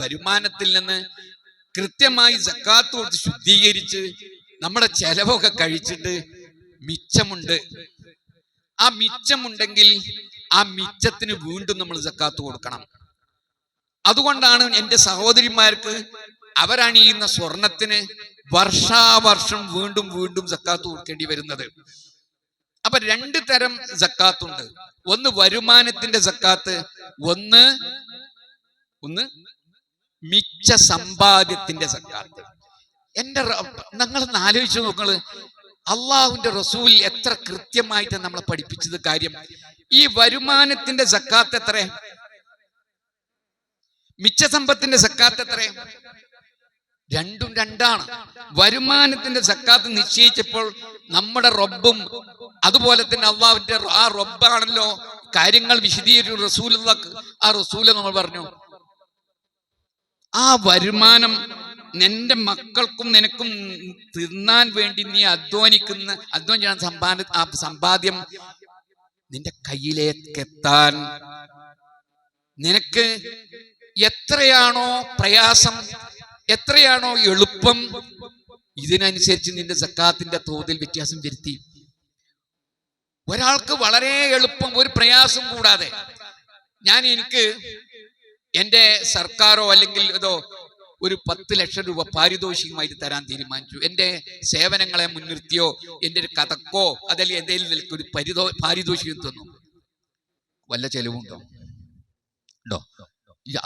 വരുമാനത്തിൽ നിന്ന് കൃത്യമായി സക്കാത്ത് കൊടുത്ത് ശുദ്ധീകരിച്ച് നമ്മുടെ ചെലവൊക്കെ കഴിച്ചിട്ട് മിച്ചമുണ്ട്, ആ മിച്ചമുണ്ടെങ്കിൽ ആ മിച്ചത്തിന് വീണ്ടും നമ്മൾ സക്കാത്ത് കൊടുക്കണം. അതുകൊണ്ടാണ് എൻ്റെ സഹോദരിമാർക്ക് അവരണിയുന്ന സ്വർണത്തിന് വർഷാവർഷം വീണ്ടും വീണ്ടും സക്കാത്ത് കൊടുക്കേണ്ടി വരുന്നത്. അപ്പൊ 2 തരം സക്കാത്തുണ്ട്. ഒന്ന് വരുമാനത്തിന്റെ സക്കാത്ത്, ഒന്ന് മിച്ച സമ്പാദ്യത്തിന്റെ സക്കാത്ത്. നിങ്ങളൊന്ന് ആലോചിച്ചു നോക്കള്, അള്ളാഹുവിന്റെ റസൂൽ എത്ര കൃത്യമായിട്ട് നമ്മളെ പഠിപ്പിച്ചത് കാര്യം. ഈ വരുമാനത്തിന്റെ സക്കാത്ത് എത്ര, മിച്ച സമ്പത്തിന്റെ സക്കാത്ത് എത്ര? രണ്ടും രണ്ടാണ്. വരുമാനത്തിന്റെ സക്കാത്ത് നിശ്ചയിച്ചപ്പോൾ നമ്മുടെ റബ്ബും അതുപോലെ തന്നെ അള്ളാഹുവിന്റെ ആ റബ്ബാണല്ലോ കാര്യങ്ങൾ വിശദീകരിച്ചു റസൂലുള്ളാഹ്. ആ റസൂല് നമ്മൾ പറഞ്ഞു, ആ വരുമാനം നിന്റെ മക്കൾക്കും നിനക്കും തിന്നാൻ വേണ്ടി നീ അധ്വാനിക്കുന്ന സമ്പാദ്യം നിന്റെ കയ്യിലേക്കെത്താൻ നിനക്ക് എത്രയാണോ പ്രയാസം, എത്രയാണോ എളുപ്പം, ഇതിനനുസരിച്ച് നിന്റെ സക്കാത്തിന്റെ തോതിൽ വ്യത്യാസം വരുത്തി. ഒരാൾക്ക് വളരെ എളുപ്പം, ഒരു പ്രയാസം കൂടാതെ, എനിക്ക് എന്റെ സർക്കാരോ അല്ലെങ്കിൽ ഏതോ ഒരു 10 ലക്ഷം രൂപ പാരിതോഷികമായിട്ട് തരാൻ തീരുമാനിച്ചു. എന്റെ സേവനങ്ങളെ മുൻനിർത്തിയോ എന്റെ ഒരു കഥക്കോ അതല്ലെങ്കിൽ എന്തെങ്കിലും ഒരു പാരിതോഷികം തന്നു, വല്ല ചെലവുണ്ടോ?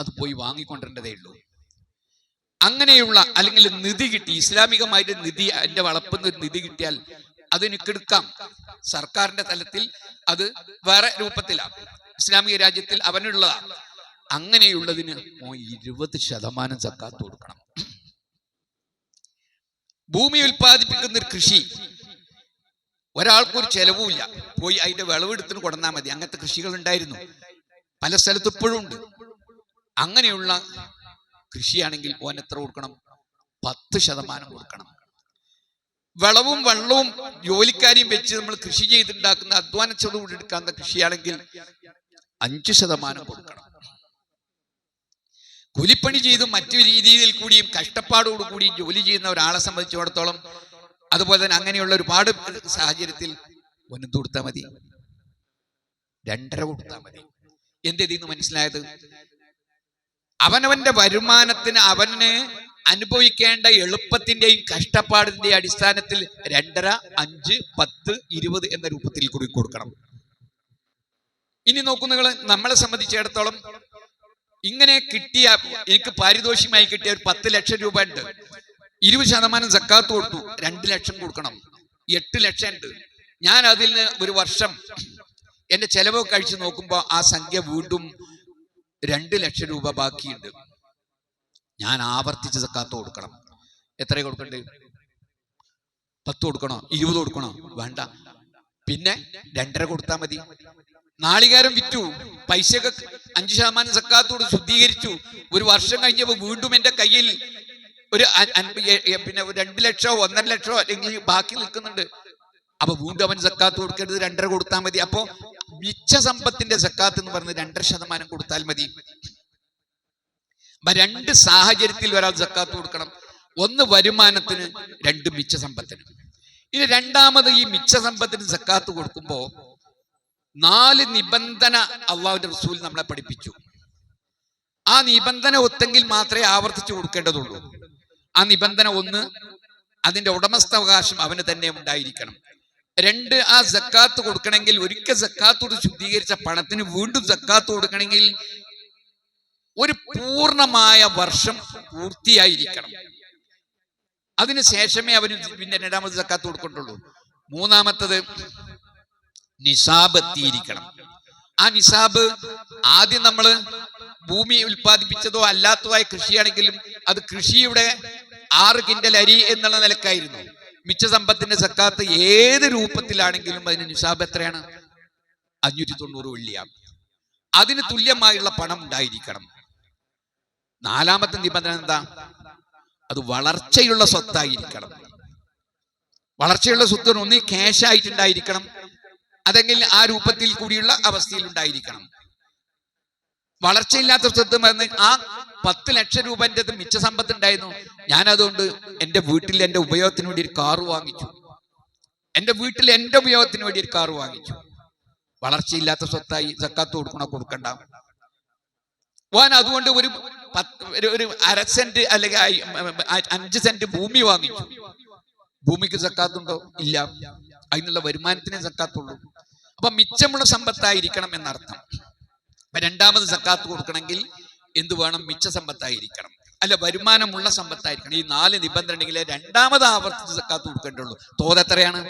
അത് പോയി വാങ്ങിക്കൊണ്ടിരേണ്ടതേ ഉള്ളൂ. അങ്ങനെയുള്ള അല്ലെങ്കിൽ നിധി കിട്ടി, ഇസ്ലാമികമായിട്ട് നിധി, എന്റെ വളർത്തുന്ന ഒരു നിധി കിട്ടിയാൽ അത് എനിക്കെടുക്കാം. സർക്കാരിന്റെ തലത്തിൽ അത് വേറെ രൂപത്തിലാണ്, ഇസ്ലാമിക രാജ്യത്തിൽ അവനുള്ളതാണ്. അങ്ങനെയുള്ളതിന് 20% സക്കാത്ത് കൊടുക്കണം. ഭൂമി ഉൽപ്പാദിപ്പിക്കുന്ന ഒരു കൃഷി, ഒരാൾക്കൊരു ചെലവുമില്ല, പോയി അതിന്റെ വിളവെടുത്തിന് കൊടുന്നാൽ മതി. അങ്ങനത്തെ കൃഷികൾ ഉണ്ടായിരുന്നു, പല സ്ഥലത്തും ഇപ്പോഴും ഉണ്ട്. അങ്ങനെയുള്ള കൃഷിയാണെങ്കിൽ ഓൻ എത്ര കൊടുക്കണം? 10% കൊടുക്കണം. വിളവും വെള്ളവും ജോലിക്കാരെയും വെച്ച് നമ്മൾ കൃഷി ചെയ്തുണ്ടാക്കുന്ന അധ്വാനത്തോടുകൂടി എടുക്കാവുന്ന കൃഷിയാണെങ്കിൽ 5% കൊടുക്കണം. കൂലിപ്പണി ചെയ്തും മറ്റു രീതിയിൽ കൂടിയും കഷ്ടപ്പാടോടുകൂടിയും ജോലി ചെയ്യുന്ന ഒരാളെ സംബന്ധിച്ചിടത്തോളം, അതുപോലെ തന്നെ അങ്ങനെയുള്ള ഒരുപാട് സാഹചര്യത്തിൽ 1 കൊടുത്താൽ മതി, 2.5 കൊടുത്താൽ മതി. എന്തിന്ന് മനസ്സിലായത്? അവനവന്റെ വരുമാനത്തിന് അവന് അനുഭവിക്കേണ്ട എളുപ്പത്തിന്റെയും കഷ്ടപ്പാടിന്റെയും അടിസ്ഥാനത്തിൽ 2.5, 5, 10, 20 എന്ന രൂപത്തിൽ കൂടി കൊടുക്കണം. ഇനി നോക്കൂ നിങ്ങൾ, നമ്മളെ സംബന്ധിച്ചിടത്തോളം ഇങ്ങനെ കിട്ടിയ, എനിക്ക് പാരിതോഷികമായി കിട്ടിയ ഒരു 10 ലക്ഷം രൂപ ഉണ്ട്, 20% സക്കാത്ത് കൊടുത്തു, 2 ലക്ഷം കൊടുക്കണം, 8 ലക്ഷം ഉണ്ട്. ഞാൻ അതിൽ നിന്ന് ഒരു വർഷം എന്റെ ചെലവൊക്കെ കഴിച്ച് നോക്കുമ്പോൾ ആ സംഖ്യ വീണ്ടും 2 ലക്ഷം രൂപ ബാക്കിയുണ്ട്. ഞാൻ ആവർത്തിച്ച് സക്കാത്ത് കൊടുക്കണം. എത്ര കൊടുക്കണ്ടേ? 10 കൊടുക്കണോ? 20 കൊടുക്കണോ? വേണ്ട. പിന്നെ 2.5 കൊടുത്താൽ മതി. നാളികേരം വിറ്റു, പൈസയൊക്കെ 5% സക്കാത്ത് കൊടുത്ത് ശുദ്ധീകരിച്ചു. ഒരു വർഷം കഴിഞ്ഞപ്പോൾ വീണ്ടും എന്റെ കയ്യിൽ ഒരു 2 ലക്ഷമോ 1.5 ലക്ഷമോ അല്ലെങ്കിൽ ബാക്കി നിൽക്കുന്നുണ്ട്. അപ്പൊ വീണ്ടും അവൻ സക്കാത്ത് കൊടുക്കേണ്ടത് 2.5 കൊടുത്താൽ മതി. അപ്പോ മിച്ച സമ്പത്തിന്റെ സക്കാത്ത് എന്ന് പറഞ്ഞത് 2.5% കൊടുത്താൽ മതി. അപ്പൊ 2 സാഹചര്യത്തിൽ ഒരാൾ സക്കാത്ത് കൊടുക്കണം. ഒന്ന് വരുമാനത്തിന്, 2 മിച്ച സമ്പത്തിന്. ഇനി രണ്ടാമത് ഈ മിച്ച സമ്പത്തിന് സക്കാത്ത് കൊടുക്കുമ്പോ 4 നിബന്ധന അള്ളാഹുവിന്റെ റസൂൽ നമ്മളെ പഠിപ്പിച്ചു. ആ നിബന്ധന ഒത്തെങ്കിൽ മാത്രമേ ആവർത്തിച്ചു കൊടുക്കേണ്ടതുള്ളൂ. ആ നിബന്ധന 1, അതിന്റെ ഉടമസ്ഥാവകാശം അവന് തന്നെ ഉണ്ടായിരിക്കണം. 2, ആ സക്കാത്ത് കൊടുക്കണമെങ്കിൽ ഒരിക്കൽ സക്കാത്തോട് ശുദ്ധീകരിച്ച പണത്തിന് വീണ്ടും സക്കാത്ത് കൊടുക്കണമെങ്കിൽ ഒരു പൂർണ്ണമായ വർഷം പൂർത്തിയായിരിക്കണം. അതിനുശേഷമേ അവന് പിന്നെ 2ാമത് സക്കാത്ത് കൊടുക്കേണ്ടുള്ളൂ. 3ാമത്തത് നിസാബ് എത്തിയിരിക്കണം. ആ നിസാബ് ആദ്യം നമ്മൾ ഭൂമി ഉൽപ്പാദിപ്പിച്ചതോ അല്ലാത്തതായ കൃഷിയാണെങ്കിലും അത് കൃഷിയുടെ 6 കിൻഡൽ അരി എന്നുള്ള നിലക്കായിരുന്നു. മിച്ച സമ്പത്തിന്റെ സക്കാത്ത് ഏത് രൂപത്തിലാണെങ്കിലും അതിന് നിസാബ് എത്രയാണ്? 590 വെള്ളിയാണ്. അതിന് തുല്യമായുള്ള പണം ഉണ്ടായിരിക്കണം. 4ാമത്തെ നിബന്ധന എന്താ? അത് വളർച്ചയുള്ള സ്വത്തായിരിക്കണം. വളർച്ചയുള്ള സ്വത്ത് ഒന്ന് ക്യാഷ് ആയിട്ടുണ്ടായിരിക്കണം, അതെങ്കിൽ ആ രൂപത്തിൽ കൂടിയുള്ള അവസ്ഥയിൽ ഉണ്ടായിരിക്കണം. വളർച്ചയില്ലാത്ത സ്വത്ത് പറഞ്ഞ് ആ 10 ലക്ഷം രൂപന്റെ മിച്ച സമ്പത്ത് ഉണ്ടായിരുന്നു, ഞാൻ അതുകൊണ്ട് എന്റെ വീട്ടിൽ എന്റെ ഉപയോഗത്തിന് വേണ്ടി ഒരു കാറ് വാങ്ങിച്ചു, എന്റെ വീട്ടിൽ എന്റെ ഉപയോഗത്തിന് വേണ്ടി ഒരു കാറ് വാങ്ങിച്ചു. വളർച്ചയില്ലാത്ത സ്വത്തായി. സക്കാത്ത് കൊടുക്കണോ? കൊടുക്കണ്ട. വാൻ അതുകൊണ്ട് ഒരു 1/2 സെന്റ് അല്ലെങ്കിൽ 5 സെന്റ് ഭൂമി വാങ്ങിച്ചു. ഭൂമിക്ക് സക്കാത്തുണ്ടോ? ഇല്ല. അതിനുള്ള വരുമാനത്തിനേ സക്കാത്തുള്ളൂ. അപ്പൊ മിച്ചമുള്ള സമ്പത്തായിരിക്കണം എന്നർത്ഥം. അപ്പൊ 2ാമത് സക്കാത്ത് കൊടുക്കണമെങ്കിൽ എന്ത് വേണം? മിച്ച സമ്പത്തായിരിക്കണം, അല്ല വരുമാനമുള്ള സമ്പത്തായിരിക്കണം. ഈ 4 നിബന്ധന ഉണ്ടെങ്കിൽ 2ാമത് ആവർത്തിച്ച് സക്കാത്ത് കൊടുക്കേണ്ടുള്ളൂ. തോത് എത്രയാണ്?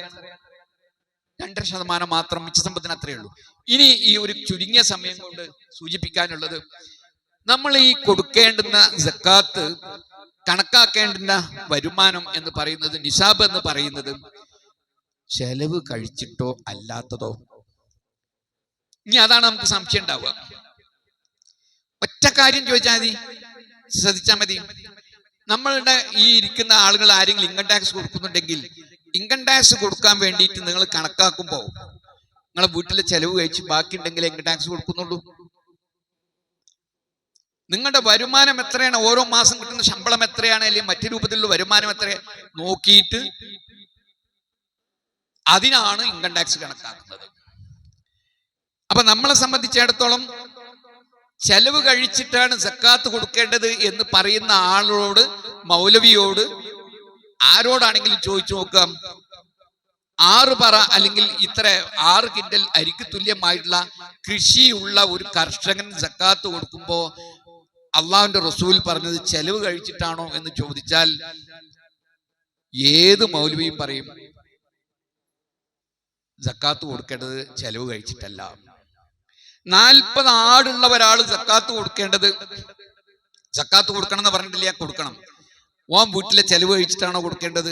2.5% മാത്രം. മിച്ച സമ്പത്തിന് അത്രയേ ഉള്ളൂ. ഇനി ഈ ഒരു ചുരുങ്ങിയ സമയം കൊണ്ട് സൂചിപ്പിക്കാനുള്ളത്, നമ്മൾ ഈ കൊടുക്കേണ്ടുന്ന സക്കാത്ത് കണക്കാക്കേണ്ടുന്ന വരുമാനം എന്ന് പറയുന്നത്, നിസാബ് എന്ന് പറയുന്നത് ചെലവ് കഴിച്ചിട്ടോ അല്ലാത്തതോ. ഇനി അതാണ് നമുക്ക് സംശയം ഉണ്ടാവുക. ഒറ്റ കാര്യം ചോദിച്ചാൽ മതി, ശ്രദ്ധിച്ചാൽ മതി. നമ്മളുടെ ഈ ഇരിക്കുന്ന ആളുകൾ ആരെങ്കിലും ഇൻകം ടാക്സ് കൊടുക്കുന്നുണ്ടെങ്കിൽ, ഇൻകം ടാക്സ് കൊടുക്കാൻ വേണ്ടിയിട്ട് നിങ്ങൾ കണക്കാക്കുമ്പോൾ നിങ്ങളെ വീട്ടിലെ ചെലവ് കഴിച്ച് ബാക്കി ഉണ്ടെങ്കിൽ ഇൻകം ടാക്സ് കൊടുക്കുന്നുള്ളൂ. നിങ്ങളുടെ വരുമാനം എത്രയാണ്, ഓരോ മാസം കിട്ടുന്ന ശമ്പളം എത്രയാണ്, അല്ലെങ്കിൽ മറ്റു രൂപത്തിലുള്ള വരുമാനം എത്രയാണ് നോക്കിയിട്ട് അതിനാണ് ഇൻകം ടാക്സ് കണക്കാക്കുന്നത്. അപ്പൊ നമ്മളെ സംബന്ധിച്ചിടത്തോളം ചെലവ് കഴിച്ചിട്ടാണ് സക്കാത്ത് കൊടുക്കേണ്ടത് എന്ന് പറയുന്ന ആളോട്, മൗലവിയോട്, ആരോടാണെങ്കിലും ചോദിച്ചു നോക്കാം. 6 പറ അല്ലെങ്കിൽ ഇത്ര 6 കിൻഡൽ അരിക്ക് തുല്യമായിട്ടുള്ള കൃഷിയുള്ള ഒരു കർഷകൻ സക്കാത്ത് കൊടുക്കുമ്പോ അള്ളാഹുവിന്റെ റസൂൽ പറഞ്ഞത് ചെലവ് കഴിച്ചിട്ടാണോ എന്ന് ചോദിച്ചാൽ ഏത് മൗലവിയും പറയും സക്കാത്ത് കൊടുക്കേണ്ടത് ചെലവ് കഴിച്ചിട്ടല്ല. 40 ആടുള്ള ഒരാൾ സക്കാത്ത് കൊടുക്കേണ്ടത്, സക്കാത്ത് കൊടുക്കണം എന്ന് പറഞ്ഞിട്ടില്ല, കൊടുക്കണം. ഓൻ വീട്ടിലെ ചെലവ് കഴിച്ചിട്ടാണോ കൊടുക്കേണ്ടത്?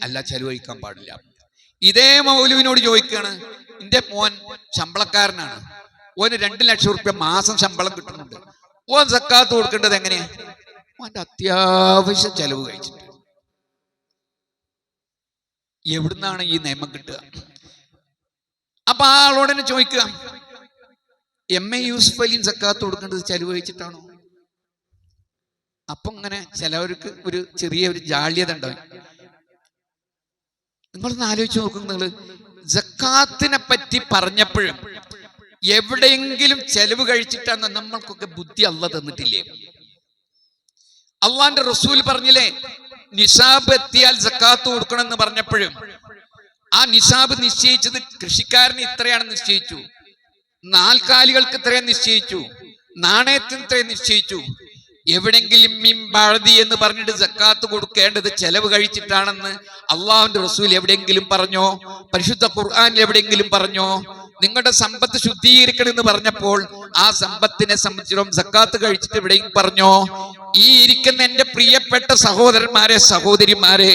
അല്ല, ചെലവ് കഴിക്കാൻ പാടില്ല. ഇതേ മൗലവിനോട് ചോദിക്കുകയാണ്, എന്റെ മോൻ ശമ്പളക്കാരനാണ്, ഓന് 2 ലക്ഷം റുപ്യ മാസം ശമ്പളം കിട്ടുന്നുണ്ട്, ഓൻ സക്കാത്ത് കൊടുക്കേണ്ടത് എങ്ങനെയാ? ഓന്റെ അത്യാവശ്യം ചെലവ് കഴിച്ചിട്ട്. എവിടുന്നാണ് ഈ നിയമം കിട്ടുക? അപ്പൊ ആ ആളോട് തന്നെ ചോദിക്കുക, MA യൂസുഫ് അലിയും സക്കാത്ത് കൊടുക്കേണ്ടത് ചെലവ് കഴിച്ചിട്ടാണോ? അപ്പൊ ഇങ്ങനെ ചിലവർക്ക് ഒരു ചെറിയൊരു ജാള്യത ഉണ്ടാവും. നിങ്ങളൊന്ന് ആലോചിച്ച് നോക്കും, നിങ്ങൾ സക്കാത്തിനെ പറ്റി പറഞ്ഞപ്പോഴും എവിടെയെങ്കിലും ചെലവ് കഴിച്ചിട്ടാന്ന് നമ്മൾക്കൊക്കെ ബുദ്ധി അള്ളാഹ് തന്നിട്ടില്ലേ? അള്ളാന്റെ റസൂൽ പറഞ്ഞില്ലേ, നിസാബ് എത്തിയാൽ സക്കാത്ത് കൊടുക്കണം എന്ന് പറഞ്ഞപ്പോഴും ആ നിസാബ് നിശ്ചയിച്ചത് കൃഷിക്കാരന് ഇത്രയാണെന്ന് നിശ്ചയിച്ചു, നാൽക്കാലികൾക്ക് ഇത്രയും നിശ്ചയിച്ചു, നാണയത്തിന് ഇത്രയും നിശ്ചയിച്ചു. എവിടെങ്കിലും മിംബഅദി എന്ന് പറഞ്ഞിട്ട് സക്കാത്ത് കൊടുക്കേണ്ടത് ചെലവ് കഴിച്ചിട്ടാണെന്ന് അള്ളാഹുവിന്റെ റസൂൽ എവിടെയെങ്കിലും പറഞ്ഞോ? പരിശുദ്ധ ഖുർആനിൽ എവിടെയെങ്കിലും പറഞ്ഞോ? നിങ്ങളുടെ സമ്പത്ത് ശുദ്ധീകരിക്കണം എന്ന് പറഞ്ഞപ്പോൾ ആ സമ്പത്തിനെ സംബന്ധിച്ചിടത്തോളം സക്കാത്ത് കഴിച്ചിട്ട് ഇവിടെയും പറഞ്ഞോ, ഈ ഇരിക്കുന്ന എന്റെ പ്രിയപ്പെട്ട സഹോദരന്മാരെ സഹോദരിമാരെ,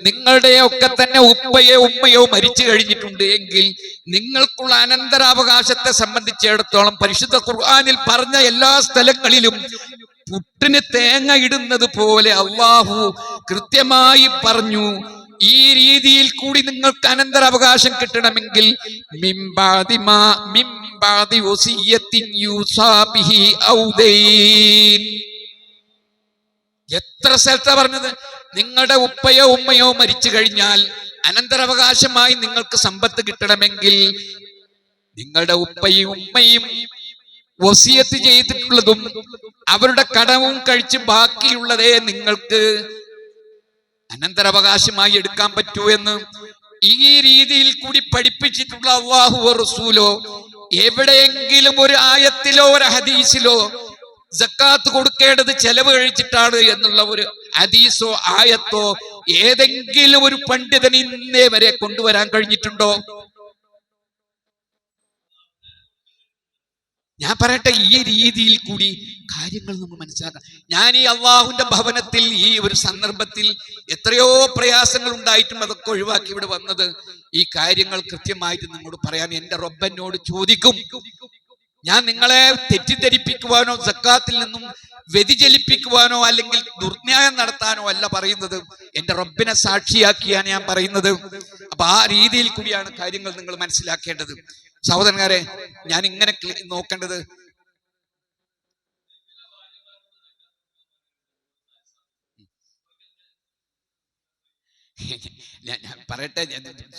നിങ്ങളുടെ ഒക്കെ തന്നെ ഉപ്പയോ ഉമ്മയോ മരിച്ചു കഴിഞ്ഞിട്ടുണ്ട് എങ്കിൽ നിങ്ങൾക്കുള്ള അനന്തരാവകാശത്തെ സംബന്ധിച്ചിടത്തോളം പരിശുദ്ധ ഖുർആനിൽ പറഞ്ഞ എല്ലാ സ്ഥലങ്ങളിലും പുട്ടിന് തേങ്ങ ഇടുന്നത് പോലെ അള്ളാഹു കൃത്യമായി പറഞ്ഞു, ഈ രീതിയിൽ കൂടി നിങ്ങൾക്ക് അനന്തരാവകാശം കിട്ടണമെങ്കിൽ എത്ര സ്ഥലത്താ പറഞ്ഞത്? നിങ്ങളുടെ ഉപ്പയോ ഉമ്മയോ മരിച്ചു കഴിഞ്ഞാൽ അനന്തരാവകാശമായി നിങ്ങൾക്ക് സമ്പത്ത് കിട്ടണമെങ്കിൽ നിങ്ങളുടെ ഉപ്പയും ഉമ്മയും വസിയത്ത് ചെയ്തിട്ടുള്ളതും അവരുടെ കടവും കഴിച്ച് ബാക്കിയുള്ളതേ നിങ്ങൾക്ക് അനന്തരാവകാശമായി എടുക്കാൻ പറ്റൂ എന്ന് ഈ രീതിയിൽ കൂടി പഠിപ്പിച്ചിട്ടുള്ള അല്ലാഹു റസൂലോ എവിടെയെങ്കിലും ഒരു ആയത്തിലോ ഒരു ഹദീസിലോ സക്കാത്ത് കൊടുക്കേണ്ടത് ചെലവ് കഴിച്ചിട്ടാണ് എന്നുള്ള ഒരു ഹദീസോ ആയത്തോ ഏതെങ്കിലും ഒരു പണ്ഡിതൻ ഇന്നേ വരെ കൊണ്ടുവരാൻ കഴിഞ്ഞിട്ടുണ്ടോ? ഞാൻ പറയട്ടെ, ഈ രീതിയിൽ കൂടി കാര്യങ്ങൾ നമ്മൾ മനസ്സിലാക്കാം. ഞാൻ ഈ അള്ളാഹുവിന്റെ ഭവനത്തിൽ ഈ ഒരു സന്ദർഭത്തിൽ എത്രയോ പ്രയാസങ്ങൾ ഉണ്ടായിട്ടും അതൊക്കെ ഒഴിവാക്കി ഇവിടെ വന്നത് ഈ കാര്യങ്ങൾ കൃത്യമായിട്ട് നിങ്ങളോട് പറയാൻ എന്റെ റബ്ബനോട് ചോദിക്കും. ഞാൻ നിങ്ങളെ തെറ്റിദ്ധരിപ്പിക്കുവാനോ സക്കാത്തിൽ നിന്നും വ്യതിചലിപ്പിക്കുവാനോ അല്ലെങ്കിൽ ദുർന്യായം നടത്താനോ അല്ല പറയുന്നത്. എന്റെ റബ്ബിനെ സാക്ഷിയാക്കിയാണ് ഞാൻ പറയുന്നത്. അപ്പൊ ആ രീതിയിൽ കൂടിയാണ് കാര്യങ്ങൾ നിങ്ങൾ മനസ്സിലാക്കേണ്ടത്. സഹോദരന്മാരെ, ഞാൻ ഇങ്ങനെ നോക്കേണ്ടത് ഞാൻ പറയട്ടെ,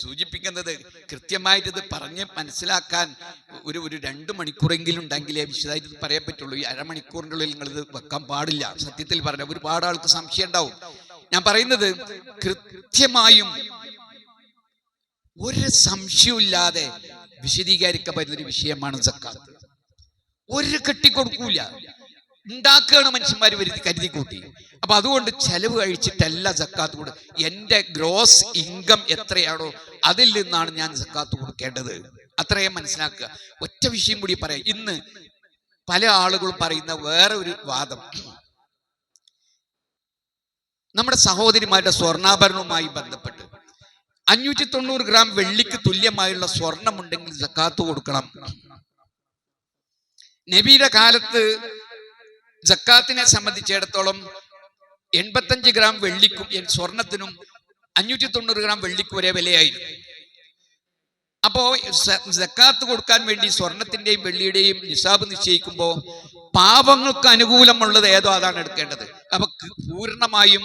സൂചിപ്പിക്കുന്നത് കൃത്യമായിട്ട് ഇത് പറഞ്ഞ് മനസ്സിലാക്കാൻ ഒരു 2 മണിക്കൂറെങ്കിലും ഉണ്ടെങ്കിലേ വിശദമായിട്ട് ഇത് പറയാൻ പറ്റുള്ളൂ. ഈ അരമണിക്കൂറിൻ്റെ ഉള്ളിൽ നിങ്ങൾ ഇത് വെക്കാൻ പാടില്ല. സത്യത്തിൽ പറഞ്ഞ ഒരുപാട് ആൾക്ക് സംശയം ഉണ്ടാവും. ഞാൻ പറയുന്നത് കൃത്യമായും ഒരു സംശയമില്ലാതെ വിശദീകരിക്കപ്പെടുന്ന ഒരു വിഷയമാണ് സക്കാത്ത്. ഒരു കെട്ടിക്കൊടുക്കൂല, ഉണ്ടാക്കുകയാണ് മനുഷ്യന്മാർ കരുതി കൂട്ടി. അപ്പൊ അതുകൊണ്ട് ചെലവ് കഴിച്ചിട്ടല്ല സക്കാത്ത് കൊടുക്കുക. എന്റെ ഗ്രോസ് ഇൻകം എത്രയാണോ അതിൽ നിന്നാണ് ഞാൻ സക്കാത്ത് കൊടുക്കേണ്ടത്. അത്രയും മനസ്സിലാക്കുക. ഒറ്റ വിഷയം കൂടി പറയാം. ഇന്ന് പല ആളുകളും പറയുന്ന വേറെ ഒരു വാദം, നമ്മുടെ സഹോദരിമാരുടെ സ്വർണ്ണാഭരണവുമായി ബന്ധപ്പെട്ട് 590 ഗ്രാം വെള്ളിക്ക് തുല്യമായുള്ള സ്വർണമുണ്ടെങ്കിൽ സക്കാത്ത് കൊടുക്കണം. നബിയുടെ കാലത്ത് സക്കാത്തിനെ സംബന്ധിച്ചിടത്തോളം 85 ഗ്രാം വെള്ളിക്കും സ്വർണത്തിനും 590 ഗ്രാം വെള്ളിക്കും ഒരേ വിലയായിരുന്നു. അപ്പോ സക്കാത്ത് കൊടുക്കാൻ വേണ്ടി സ്വർണത്തിന്റെയും വെള്ളിയുടെയും നിസാബ് നിശ്ചയിക്കുമ്പോൾ പാവങ്ങൾക്ക് അനുകൂലമുള്ളത് ഏതോ അതാണ് എടുക്കേണ്ടത്. അപ്പൊ പൂർണ്ണമായും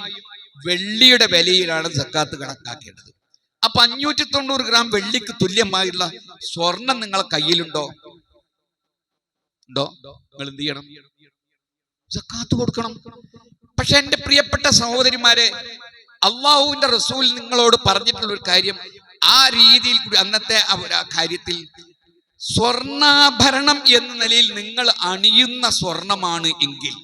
വെള്ളിയുടെ വിലയിലാണ് സക്കാത്ത് കണക്കാക്കേണ്ടത്. അപ്പൊ 590 ഗ്രാം വെള്ളിക്ക് തുല്യമായുള്ള സ്വർണം നിങ്ങളെ കയ്യിലുണ്ടോ? നിങ്ങൾ എന്ത് ചെയ്യണം? സക്കാത്ത് കൊടുക്കണം. പക്ഷെ എന്റെ പ്രിയപ്പെട്ട സഹോദരിമാരെ, അള്ളാഹുവിന്റെ റസൂൽ നിങ്ങളോട് പറഞ്ഞിട്ടുള്ള ഒരു കാര്യം, ആ രീതിയിൽ കൂടി അന്നത്തെ ആ കാര്യത്തിൽ സ്വർണ്ണാഭരണം എന്ന നിലയിൽ നിങ്ങൾ അണിയുന്ന സ്വർണമാണ് എങ്കിൽ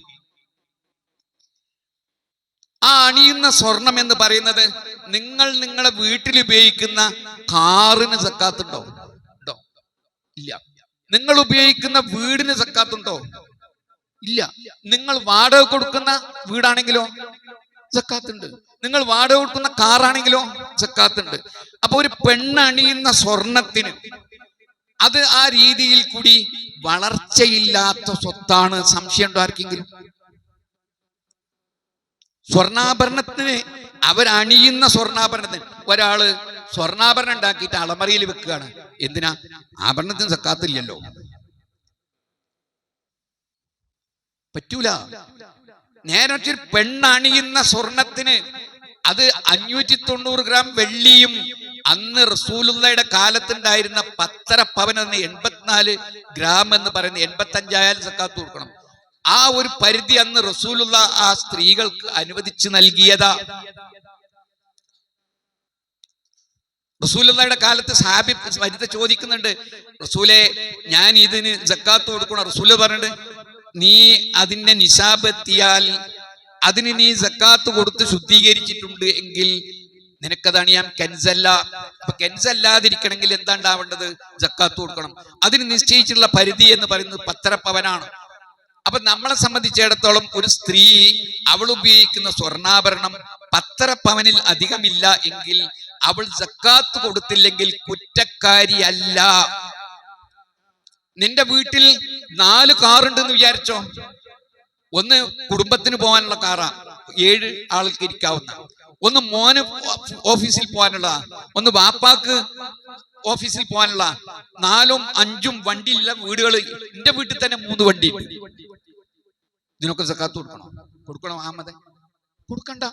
ആ അണിയുന്ന സ്വർണം എന്ന് പറയുന്നത് നിങ്ങൾ നിങ്ങളുടെ വീട്ടിൽ ഉപയോഗിക്കുന്ന കാറിന് സക്കാത്തുണ്ടോ? ഇല്ല. നിങ്ങൾ ഉപയോഗിക്കുന്ന വീടിന് സക്കാത്തുണ്ടോ? ഇല്ല. നിങ്ങൾ വാടക കൊടുക്കുന്ന വീടാണെങ്കിലോ സക്കാത്തുണ്ട്. നിങ്ങൾ വാടക കൊടുക്കുന്ന കാറാണെങ്കിലോ സക്കാത്തുണ്ട്. അപ്പൊ ഒരു പെണ്ണണിയുന്ന സ്വർണത്തിന് അത് ആ രീതിയിൽ കൂടി വളർച്ചയില്ലാത്ത സ്വത്താണ്. സംശയമുണ്ടോ ആർക്കെങ്കിലും? സ്വർണ്ണാഭരണത്തിന് അവരണിയുന്ന സ്വർണ്ണാഭരണത്തിന് ഒരാള് സ്വർണ്ണാഭരണം ഉണ്ടാക്കിയിട്ട് അളമറിയിൽ വെക്കുകയാണ്. എന്തിനാ? ആഭരണത്തിന് സക്കാത്തില്ലല്ലോ, പറ്റൂല. നേരെ പെണ്ണണിയുന്ന സ്വർണത്തിന് അത് 590 ഗ്രാം വെള്ളിയും അന്ന് റസൂലുള്ളാഹിയുടെ കാലത്തുണ്ടായിരുന്ന 10.5 പവൻ 84 ഗ്രാം എന്ന് പറയുന്നത് 85 ആയാലും സക്കാത്ത് കൊടുക്കണം. ആ ഒരു പരിധി അന്ന് റസൂലുള്ള ആ സ്ത്രീകൾക്ക് അനുവദിച്ചു നൽകിയതാ. റസൂലുള്ളാഹിയുടെ കാലത്ത് സഹാബി വനിത ചോദിക്കുന്നുണ്ട്, റസൂലെ ഞാൻ ഇതിന് സക്കാത്ത് കൊടുക്കണം. റസൂല് പറഞ്ഞിട്ട്, നീ അതിന്റെ നിസാബ് എത്തിയാൽ അതിന് നീ സക്കാത്ത് കൊടുത്ത് ശുദ്ധീകരിച്ചിട്ടുണ്ട് എങ്കിൽ നിനക്കതാണ് ഞാൻ കെൻസല്ല. അപ്പൊ കെൻസല്ലാതിരിക്കണമെങ്കിൽ എന്താ ഉണ്ടാവേണ്ടത്? സക്കാത്ത് കൊടുക്കണം. അതിന് നിശ്ചയിച്ചിട്ടുള്ള പരിധി എന്ന് പറയുന്നത് 1.5 പവനാണ്. അപ്പൊ നമ്മളെ സംബന്ധിച്ചിടത്തോളം ഒരു സ്ത്രീ അവൾ ഉപയോഗിക്കുന്ന സ്വർണ്ണാഭരണം 1.5 പവനിൽ അധികമില്ല എങ്കിൽ അവൾ സക്കാത്ത് കൊടുത്തില്ലെങ്കിൽ കുറ്റക്കാരിയല്ല. നിന്റെ വീട്ടിൽ 4 കാറുണ്ടെന്ന് വിചാരിച്ചോ. ഒന്ന് കുടുംബത്തിന് പോകാനുള്ള കാറാ, 7 ആൾക്ക് ഇരിക്കാവുന്ന. ഒന്ന് മോന് ഓഫീസിൽ പോകാനുള്ള, ഒന്ന് വാപ്പാക്ക് ഓഫീസിൽ പോകാനുള്ള. 4ഉം 5ഉം വണ്ടിയില്ല വീടുകൾ. എന്റെ വീട്ടിൽ തന്നെ 3 വണ്ടി. ഇതിനൊക്കെ സക്കാത്ത് കൊടുക്കണോ അഹമ്മദ്? കൊടുക്കണ്ട.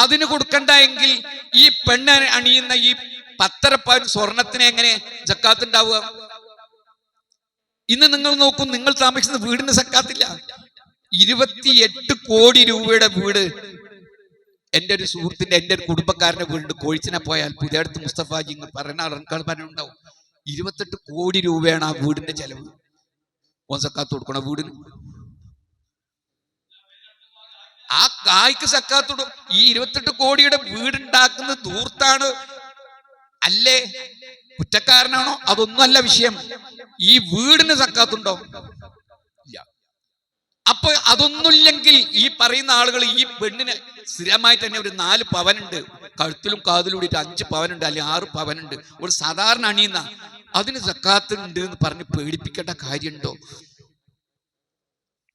അതിന് കൊടുക്കണ്ട എങ്കിൽ ഈ പെണ്ണ് അണിയുന്ന ഈ 1.5 പവൻ സ്വർണത്തിന് എങ്ങനെ സക്കാത്ത് ഉണ്ടാവുക? ഇന്ന് നിങ്ങൾ നോക്കൂ, നിങ്ങൾ താമസിക്കുന്ന വീടിന് സക്കാത്തില്ല. 28 കോടി രൂപയുടെ വീട് എന്റെ ഒരു സുഹൃത്തിന്റെ, എന്റെ ഒരു കുടുംബക്കാരന്റെ വീടുണ്ട്. കോഴിച്ചിനെ പോയാൽ പുതിയടുത്ത് മുസ്തഫാജി പറയുന്ന ആൾക്കാർ പറഞ്ഞുണ്ടാവും. 28 കോടി രൂപയാണ് ആ വീടിന്റെ ചെലവ്. സക്കാത്ത് കൊടുക്കണം വീടിന്. ആ കായ്ക്ക് സക്കാത്ത്. ഈ 28 കോടിയുടെ വീടുണ്ടാക്കുന്നത് ധൂർത്താണ് അല്ലേ? കുറ്റക്കാരനാണോ? അതൊന്നും അല്ല വിഷയം. ഈ വീടിന് സക്കാത്തുണ്ടോ? ഇല്ല. അപ്പൊ അതൊന്നുമില്ലെങ്കിൽ ഈ പറയുന്ന ആളുകൾ ഈ പെണ്ണിന് സ്ഥിരമായിട്ട് തന്നെ ഒരു 4 പവനുണ്ട്, കഴുത്തിലും കാതിലും കൂടിയിട്ട് 5 പവനുണ്ട്, അല്ലെങ്കിൽ 6 പവനുണ്ട്, ഒരു സാധാരണ അണിയുന്ന, അതിന് സക്കാത്ത് ഉണ്ട് എന്ന് പറഞ്ഞ് പേടിപ്പിക്കേണ്ട കാര്യമുണ്ടോ?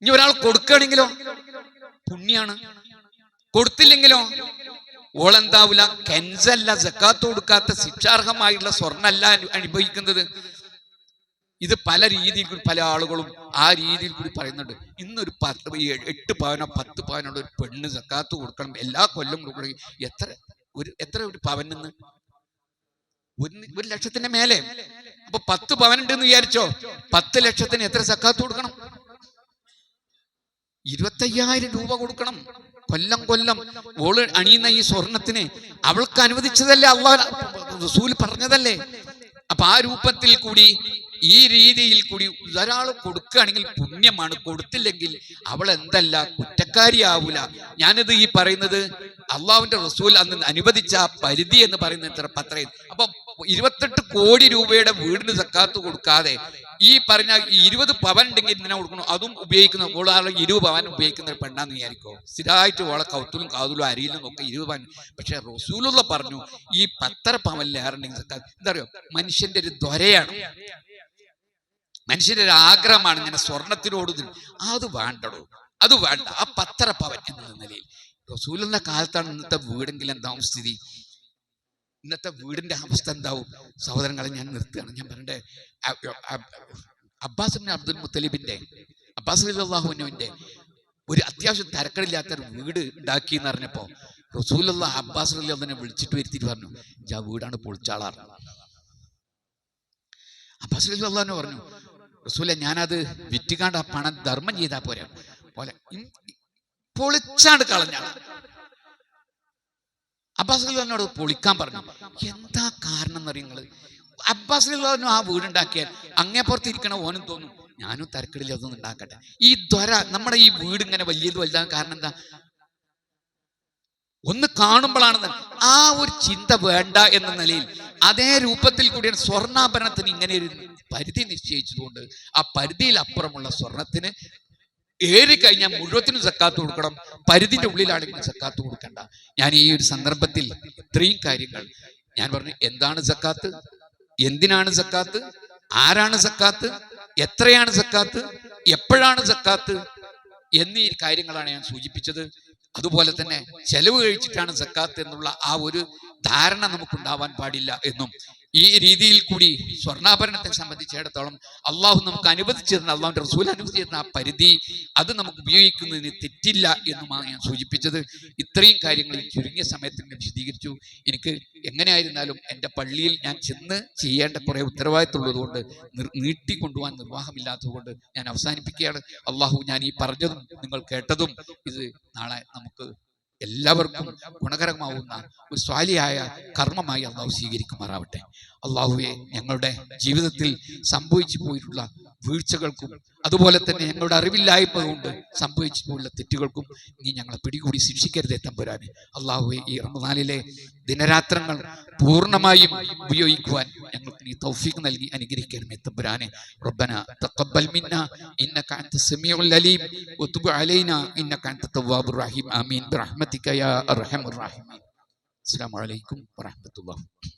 ഇനി ഒരാൾ കൊടുക്കുകയാണെങ്കിലോ പുണ്യാണ്, കൊടുത്തില്ലെങ്കിലോ ഓളെന്താവൂല? കെൻസല്ല, സക്കാത്ത് കൊടുക്കാത്ത ശിക്ഷാർഹമായിട്ടുള്ള സ്വർണ്ണല്ല അനുഭവിക്കുന്നത്. ഇത് പല രീതിയിൽ പല ആളുകളും ആ രീതിയിൽ കൂടി പറയുന്നുണ്ട്. ഇന്നൊരു 8 പവനോ 10 പവനോട് ഒരു പെണ്ണ് സക്കാത്ത് കൊടുക്കണം, എല്ലാ കൊല്ലം കൊടുക്കണം. എത്ര ഒരു പവനെന്ന്? 1 ലക്ഷത്തിന്റെ മേലെ. അപ്പൊ 10 പവനുണ്ടെന്ന് വിചാരിച്ചോ, 10 ലക്ഷത്തിന് എത്ര സക്കാത്ത് കൊടുക്കണം? 25,000 രൂപ കൊടുക്കണം കൊല്ലം. ഓള് അണിയുന്ന ഈ സ്വർണത്തിന് അവൾക്ക് അനുവദിച്ചതല്ലേ, അള്ളാഹ് റസൂൽ പറഞ്ഞതല്ലേ. അപ്പൊ ആ രൂപത്തിൽ കൂടി ഈ രീതിയിൽ കൂടി ഒരാൾ കൊടുക്കുകയാണെങ്കിൽ പുണ്യമാണ്, കൊടുത്തില്ലെങ്കിൽ അവൾ എന്തല്ല കുറ്റക്കാരിയാവൂല. ഞാനിത് ഈ പറയുന്നത് അള്ളാഹുവിന്റെ റസൂൽ അന്ന് അനുവദിച്ച പരിധി എന്ന് പറയുന്നത് എത്ര? 10. അപ്പൊ 28 കോടി രൂപയുടെ വീടിന് സക്കാത്ത് കൊടുക്കാതെ ഈ പറഞ്ഞ 20 പവൻ ഉണ്ടെങ്കിൽ എന്തിനാ കൊടുക്കണം? അതും ഉപയോഗിക്കുന്ന ഓളാളെ 20 പവൻ ഉപയോഗിക്കുന്ന ഒരു പെണ്ണാന്ന് വിചാരിക്കോ. സ്ഥിരമായിട്ട് ഓളെ കൗത്തിലും കാതിലും അരിയിലും ഒക്കെ 20 പവൻ. പക്ഷെ റസൂലുള്ള പറഞ്ഞു ഈ 1.5 പവനിലേറുണ്ടെങ്കിൽ സക്കാത്ത്. എന്താ അറിയോ? മനുഷ്യന്റെ ഒരു ദ്വരയാണ്, മനുഷ്യന്റെ ഒരു ആഗ്രഹമാണ് ഇങ്ങനെ സ്വർണത്തിനോട്. അത് വേണ്ടടോ, അത് വേണ്ട. ആ 1.5 പവൻ എന്ന നിലയിൽ റസൂലുള്ള കാലത്താണ് ഇന്നത്തെ വീടെങ്കിൽ എന്താവും സ്ഥിതി? ഇന്നത്തെ വീടിന്റെ അവസ്ഥ എന്താവും? സഹോദരങ്ങളെ, ഞാൻ നിർത്തുകയാണ്. ഞാൻ പറയണ്ടേ, അബ്ബാസ് ബിൻ അബ്ദുൽ മുത്തലിബിന്റെ, അബ്ബാസ് റളിയല്ലാഹു അൻഹുവിന്റെ ഒരു അത്യാവശ്യം തരക്കടില്ലാത്തൊരു വീട് ഉണ്ടാക്കി എന്ന് പറഞ്ഞപ്പോ റസൂലുള്ള അബ്ബാസ് റളിയല്ലാഹു അൻഹുവിനെ വിളിച്ചിട്ട് വരുത്തിയിട്ട് പറഞ്ഞു, ആ വീടാണ് പൊളിച്ചാളാറ്. അബ്ബാസ് റളിയല്ലാഹു അൻഹു പറഞ്ഞു, റസൂലെ, ഞാനത് വിറ്റുകാണ്ട് ആ പണം ധർമ്മം ചെയ്താൽ പോരാ പോലെ പൊളിച്ചാണ്ട് കളഞ്ഞാണ്. അബ്ബാസ് റളിയല്ലാഹു അൻഹു പൊളിക്കാൻ പറഞ്ഞു. എന്താ കാരണം എന്നറിയങ്ങള്? അബ്ബാസ് റളിയല്ലാഹു അൻഹു ആ വീടുണ്ടാക്കിയാൽ അങ്ങേപ്പുറത്ത് ഇരിക്കണ ഓനും തോന്നും ഞാനും തരക്കടില്ല, അതൊന്നും ഉണ്ടാക്കട്ടെ. ഈ ദ്വര, നമ്മുടെ ഈ വീട് ഇങ്ങനെ വലുതാകാൻ കാരണം എന്താ? ഒന്ന് കാണുമ്പോഴാണ് ആ ഒരു ചിന്ത വേണ്ട എന്ന നിലയിൽ അതേ രൂപത്തിൽ കൂടിയാണ് സ്വർണ്ണാഭരണത്തിന് ഇങ്ങനെ ഒരു പരിധി നിശ്ചയിച്ചതുകൊണ്ട് ആ പരിധിയിൽ അപ്പുറമുള്ള സ്വർണത്തിന് ഏറിക്കഴിഞ്ഞാൽ മുഴുവത്തിനും സക്കാത്ത് കൊടുക്കണം. പരിധിന്റെ ഉള്ളിലാണെങ്കിൽ സക്കാത്ത് കൊടുക്കണ്ട. ഞാൻ ഈ ഒരു സന്ദർഭത്തിൽ ഇത്രയും കാര്യങ്ങൾ ഞാൻ പറഞ്ഞു. എന്താണ് സക്കാത്ത്, എന്തിനാണ് സക്കാത്ത്, ആരാണ് സക്കാത്ത്, എത്രയാണ് സക്കാത്ത്, എപ്പോഴാണ് സക്കാത്ത് എന്നീ കാര്യങ്ങളാണ് ഞാൻ സൂചിപ്പിച്ചത്. അതുപോലെ തന്നെ ചെലവ് കഴിച്ചിട്ടാണ് സക്കാത്ത് എന്നുള്ള ആ ഒരു ധാരണ നമുക്കുണ്ടാവാൻ പാടില്ല എന്നും ഈ രീതിയിൽ കൂടി സ്വർണ്ണാഭരണത്തെ സംബന്ധിച്ചിടത്തോളം അള്ളാഹു നമുക്ക് അനുവദിച്ചിരുന്ന, അള്ളാഹുവിന്റെ റസൂൽ അനുവദിച്ചിരുന്ന ആ പരിധി അത് നമുക്ക് ഉപയോഗിക്കുന്നതിന് തെറ്റില്ല എന്നുമാണ് ഞാൻ സൂചിപ്പിച്ചത്. ഇത്രയും കാര്യങ്ങൾ ചുരുങ്ങിയ സമയത്ത് വിശദീകരിച്ചു. എനിക്ക് എങ്ങനെയായിരുന്നാലും എൻ്റെ പള്ളിയിൽ ഞാൻ ചെന്ന് ചെയ്യേണ്ട കുറെ ഉത്തരവാദിത്തമുള്ളത് കൊണ്ട് നീട്ടിക്കൊണ്ടുപോകാൻ നിർവാഹമില്ലാത്തതുകൊണ്ട് ഞാൻ അവസാനിപ്പിക്കുകയാണ്. അള്ളാഹു ഞാൻ ഈ പറഞ്ഞതും നിങ്ങൾ കേട്ടതും ഇത് നാളെ നമുക്ക് എല്ലാവർക്കും ഗുണകരമാവുന്ന ഒരു സ്വാലിയായ കർമ്മമായി അള്ളാഹു സ്വീകരിക്കുമാറാവട്ടെ. അള്ളാഹുവെ, ഞങ്ങളുടെ ജീവിതത്തിൽ സംഭവിച്ചു പോയിട്ടുള്ള വീഴ്ചകൾക്കും അതുപോലെ തന്നെ ഞങ്ങളുടെ അറിവില്ലായ്മ കൊണ്ട് സംഭവിച്ചിട്ടുള്ള തെറ്റുകൾക്കും നീ ഞങ്ങളെ പിടികൂടി ശിക്ഷിക്കരുതേ തമ്പുരാനെ. അള്ളാഹുവേ, ഈ റമദാനിലെ ദിനരാത്രങ്ങൾ പൂർണ്ണമായും ഉപയോഗിക്കുവാൻ ഞങ്ങൾക്ക് നീ തൗഫീഖ് നൽകി അനുഗ്രഹിക്കണമേ തമ്പുരാനെ. റബ്ബന തഖബ്ബൽ മിന്നാ ഇന്നക അൻത സമീഉൽ അലീം വതുബ് അലൈനാ ഇന്നക അൻത തവ്വാബുർ റഹീം. ആമീൻ ബിറഹ്മതിക യാ അർഹമർ റഹീമീൻ. അസ്സലാമു അലൈക്കും വറഹ്മത്തുള്ളാഹി.